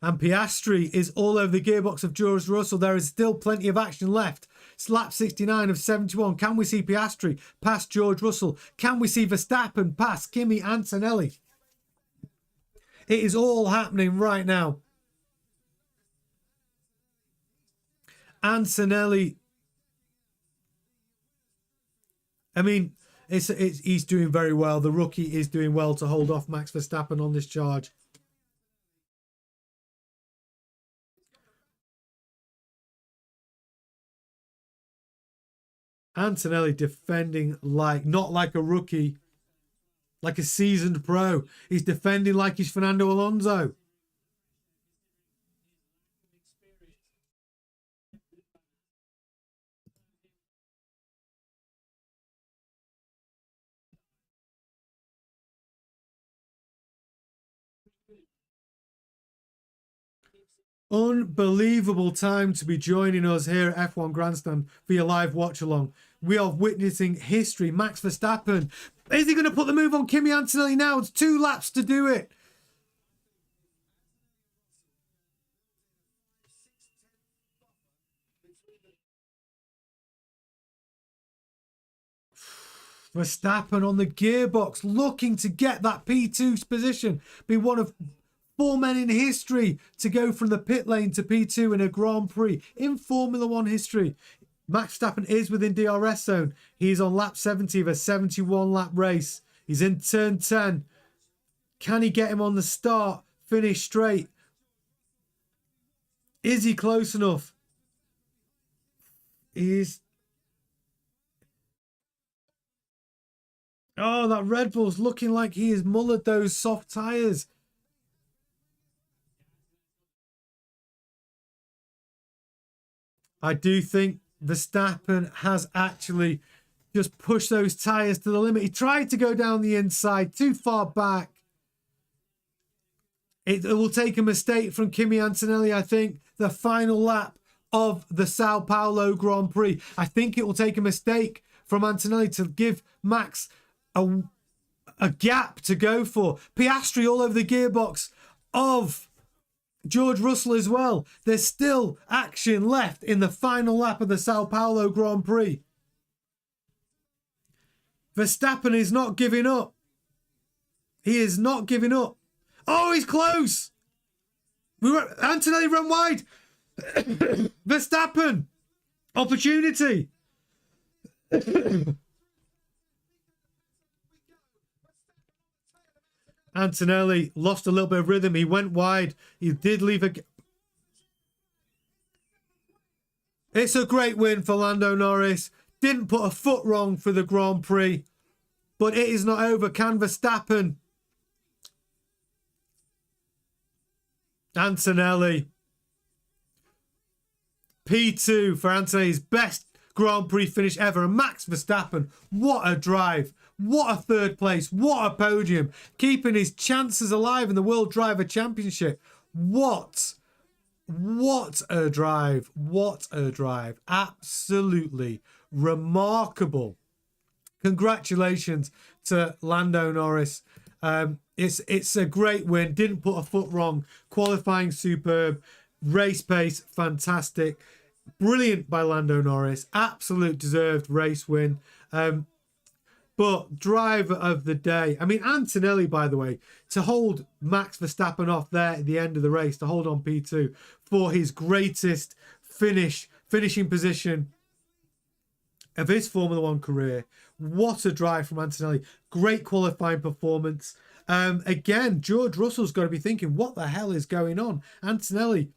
A: And Piastri is all over the gearbox of George Russell. There is still plenty of action left. It's lap 69 of 71. Can we see Piastri past George Russell? Can we see Verstappen past Kimi Antonelli? It is all happening right now. Antonelli, I mean, he's doing very well. The rookie is doing well to hold off Max Verstappen on this charge. Antonelli defending not like a rookie, like a seasoned pro. He's defending like he's Fernando Alonso. Unbelievable time to be joining us here at F1 Grandstand for your live watch along. We are witnessing history. Max Verstappen. Is he going to put the move on Kimi Antonelli now? It's 2 laps to do it. Verstappen on the gearbox, looking to get that P2 position. Be one of 4 men in history to go from the pit lane to P2 in a Grand Prix in Formula One history. Max Verstappen is within DRS zone. He's on lap 70 of a 71 lap race. He's in turn 10. Can he get him on the start? Finish straight. Is he close enough? Oh, that Red Bull's looking like he has mullered those soft tyres. I do think Verstappen has actually just pushed those tyres to the limit. He tried to go down the inside, too far back. It will take a mistake from Kimi Antonelli, I think, the final lap of the Sao Paulo Grand Prix. I think it will take a mistake from Antonelli to give Max a gap to go for. Piastri all over the gearbox of George Russell as well. There's still action left in the final lap of the Sao Paulo Grand Prix. Verstappen is not giving up. He is not giving up. Oh, he's close. Antonelli run wide. Verstappen. Opportunity. Antonelli lost a little bit of rhythm. He went wide. He did leave a... It's a great win for Lando Norris. Didn't put a foot wrong for the Grand Prix. But it is not over. Can Verstappen? Antonelli. P2 for Antonelli's best Grand Prix finish ever. And Max Verstappen, what a drive. What a third place. What a podium. Keeping his chances alive in the World Driver Championship. What a drive. What a drive. Absolutely remarkable. Congratulations to Lando Norris. It's a great win. Didn't put a foot wrong. Qualifying superb. Race pace fantastic. Brilliant by Lando Norris. Absolute deserved race win. But driver of the day. I mean, Antonelli, by the way, to hold Max Verstappen off there at the end of the race, to hold on P2 for his greatest finishing position of his Formula One career. What a drive from Antonelli. Great qualifying performance. Again, George Russell's got to be thinking, what the hell is going on? Antonelli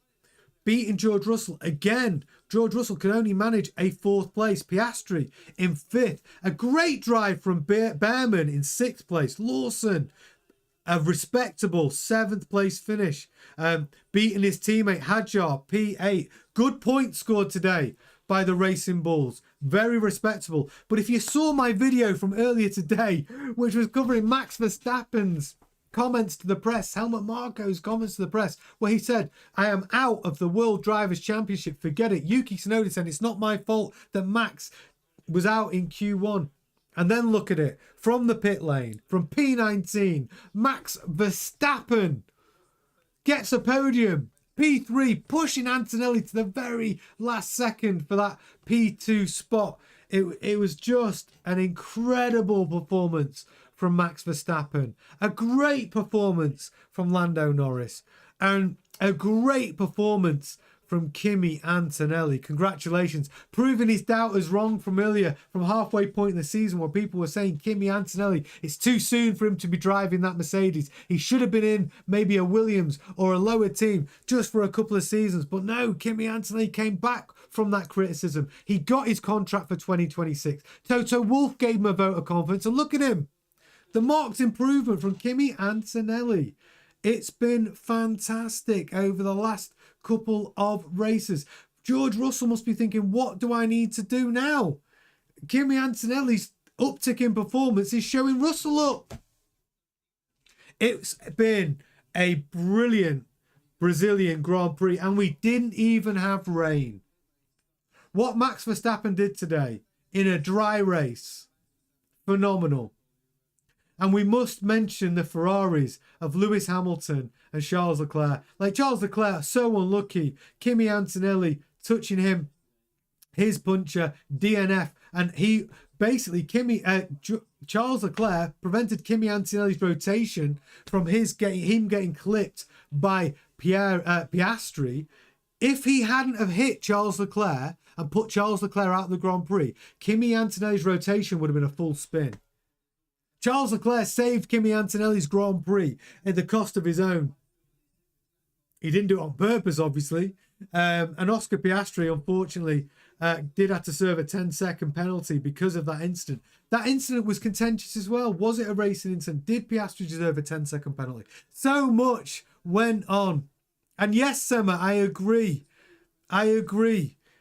A: beating George Russell again. George Russell can only manage a 4th place. Piastri in 5th. A great drive from Behrman in 6th place. Lawson, a respectable 7th place finish. Beating his teammate Hadjar, P8. Good points scored today by the Racing Bulls. Very respectable. But if you saw my video from earlier today, which was covering Max Verstappen's comments to the press, Helmut Marko's comments to the press, where he said, I am out of the World Drivers' Championship. Forget it. Yuki Tsunoda said, it's not my fault that Max was out in Q1. And then look at it. From the pit lane, from P19, Max Verstappen gets a podium. P3 pushing Antonelli to the very last second for that P2 spot. It was just an incredible performance from Max Verstappen. A great performance from Lando Norris. And a great performance from Kimi Antonelli. Congratulations. Proving his doubters wrong from earlier, from halfway point in the season where people were saying Kimi Antonelli, it's too soon for him to be driving that Mercedes. He should have been in maybe a Williams or a lower team just for a couple of seasons. But no, Kimi Antonelli came back from that criticism. He got his contract for 2026. Toto Wolff gave him a vote of confidence. And look at him. The marked improvement from Kimi Antonelli. It's been fantastic over the last couple of races. George Russell must be thinking, what do I need to do now? Kimi Antonelli's uptick in performance is showing Russell up. It's been a brilliant Brazilian Grand Prix, and we didn't even have rain. What Max Verstappen did today in a dry race, phenomenal. And we must mention the Ferraris of Lewis Hamilton and Charles Leclerc. Like Charles Leclerc, so unlucky. Kimi Antonelli touching him, his puncher, DNF. And he basically, Charles Leclerc prevented Kimi Antonelli's rotation from him getting clipped by Piastri. If he hadn't have hit Charles Leclerc and put Charles Leclerc out of the Grand Prix, Kimi Antonelli's rotation would have been a full spin. Charles Leclerc saved Kimi Antonelli's Grand Prix at the cost of his own. He didn't do it on purpose, obviously. And Oscar Piastri, unfortunately, did have to serve a 10-second penalty because of that incident. That incident was contentious as well. Was it a racing incident? Did Piastri deserve a 10-second penalty? So much went on. And yes, Sema, I agree.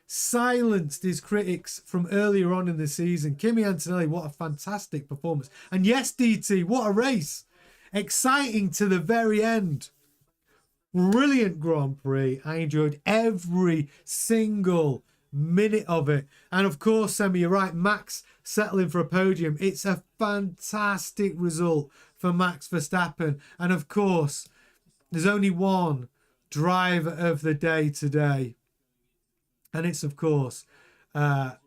A: Silenced his critics from earlier on in the season. Kimi Antonelli, what a fantastic performance. And yes, DT, what a race. Exciting to the very end. Brilliant Grand Prix. I enjoyed every single minute of it. And of course, Semi, you're right, Max settling for a podium. It's a fantastic result for Max Verstappen. And of course, there's only one driver of the day today. And it's, of course, Max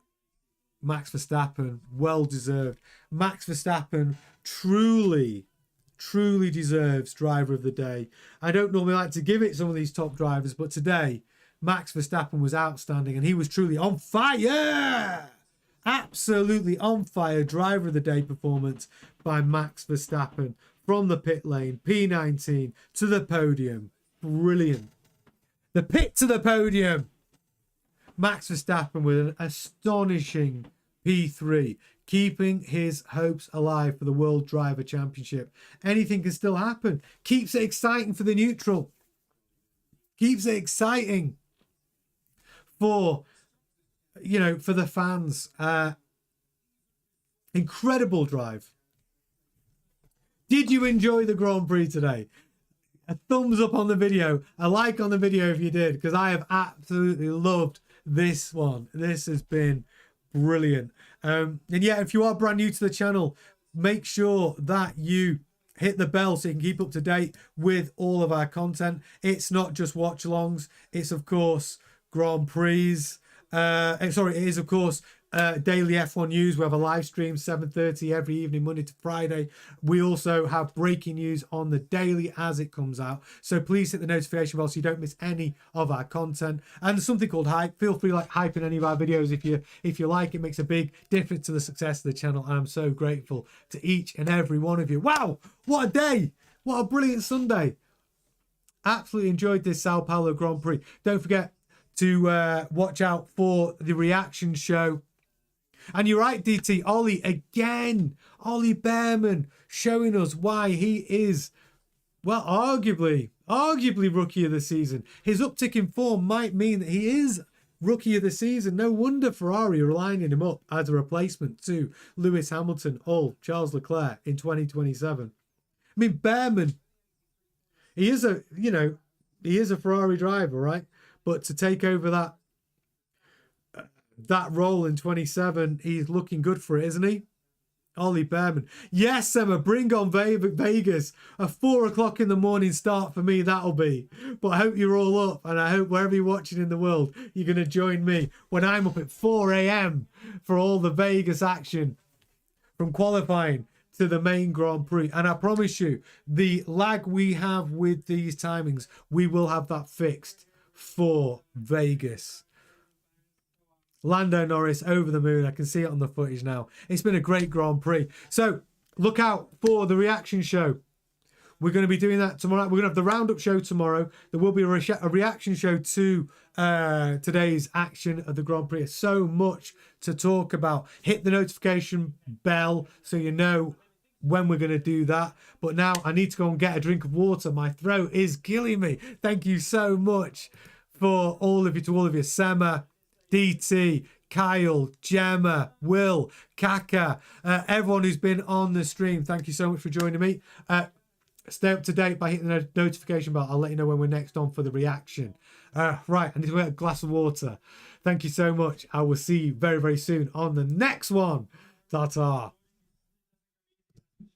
A: Verstappen. Well deserved. Max Verstappen truly deserves driver of the day. I don't normally like to give it some of these top drivers, but today, Max Verstappen was outstanding and he was truly on fire. Absolutely on fire. Driver of the day performance by Max Verstappen from the pit lane, P19 to the podium. Brilliant. The pit to the podium. Max Verstappen with an astonishing P3, keeping his hopes alive for the World Driver Championship. Anything can still happen. Keeps it exciting for the neutral. Keeps it exciting for, for the fans. Incredible drive. Did you enjoy the Grand Prix today? A thumbs up on the video, a like on the video if you did, because I have absolutely loved this one. This has been brilliant. And yeah, if you are brand new to the channel, make sure that you hit the bell so you can keep up to date with all of our content. It's not just watch-alongs. It's, of course, Grand Prix. It is, of course, daily F1 news. We have a live stream 7:30 every evening, Monday to Friday. We also have breaking news on the daily as it comes out. So please hit the notification bell so you don't miss any of our content. And there's something called hype. Feel free to hype in any of our videos if you like. It makes a big difference to the success of the channel. And I'm so grateful to each and every one of you. Wow, what a day! What a brilliant Sunday! Absolutely enjoyed this Sao Paulo Grand Prix. Don't forget to watch out for the reaction show. And you're right, DT, Ollie again. Ollie Behrman showing us why he is, well, arguably rookie of the season. His uptick in form might mean that he is rookie of the season. No wonder Ferrari are lining him up as a replacement to Lewis Hamilton or Charles Leclerc in 2027. I mean, Behrman, he is a Ferrari driver, right? But to take over that that role in 27, he's looking good for it, isn't he? Ollie Behrman. Yes, Emma, bring on Vegas. A 4 o'clock in the morning start for me, that'll be. But I hope you're all up, and I hope wherever you're watching in the world, you're going to join me when I'm up at 4 a.m. for all the Vegas action from qualifying to the main Grand Prix. And I promise you, the lag we have with these timings, we will have that fixed for Vegas. Lando Norris over the moon. I can see it on the footage now. It's been a great Grand Prix. So look out for the reaction show. We're going to be doing that tomorrow. We're going to have the roundup show tomorrow. There will be a reaction show to today's action of the Grand Prix. So much to talk about. Hit the notification bell so you know when we're going to do that. But now I need to go and get a drink of water. My throat is killing me. Thank you so much for all of you, to all of you. Sema, DT, Kyle, Gemma, Will, Kaka, everyone who's been on the stream. Thank you so much for joining me. Stay up to date by hitting the notification bell. I'll let you know when we're next on for the reaction. Right, I need to get a glass of water. Thank you so much. I will see you very, very soon on the next one. Ta-ta.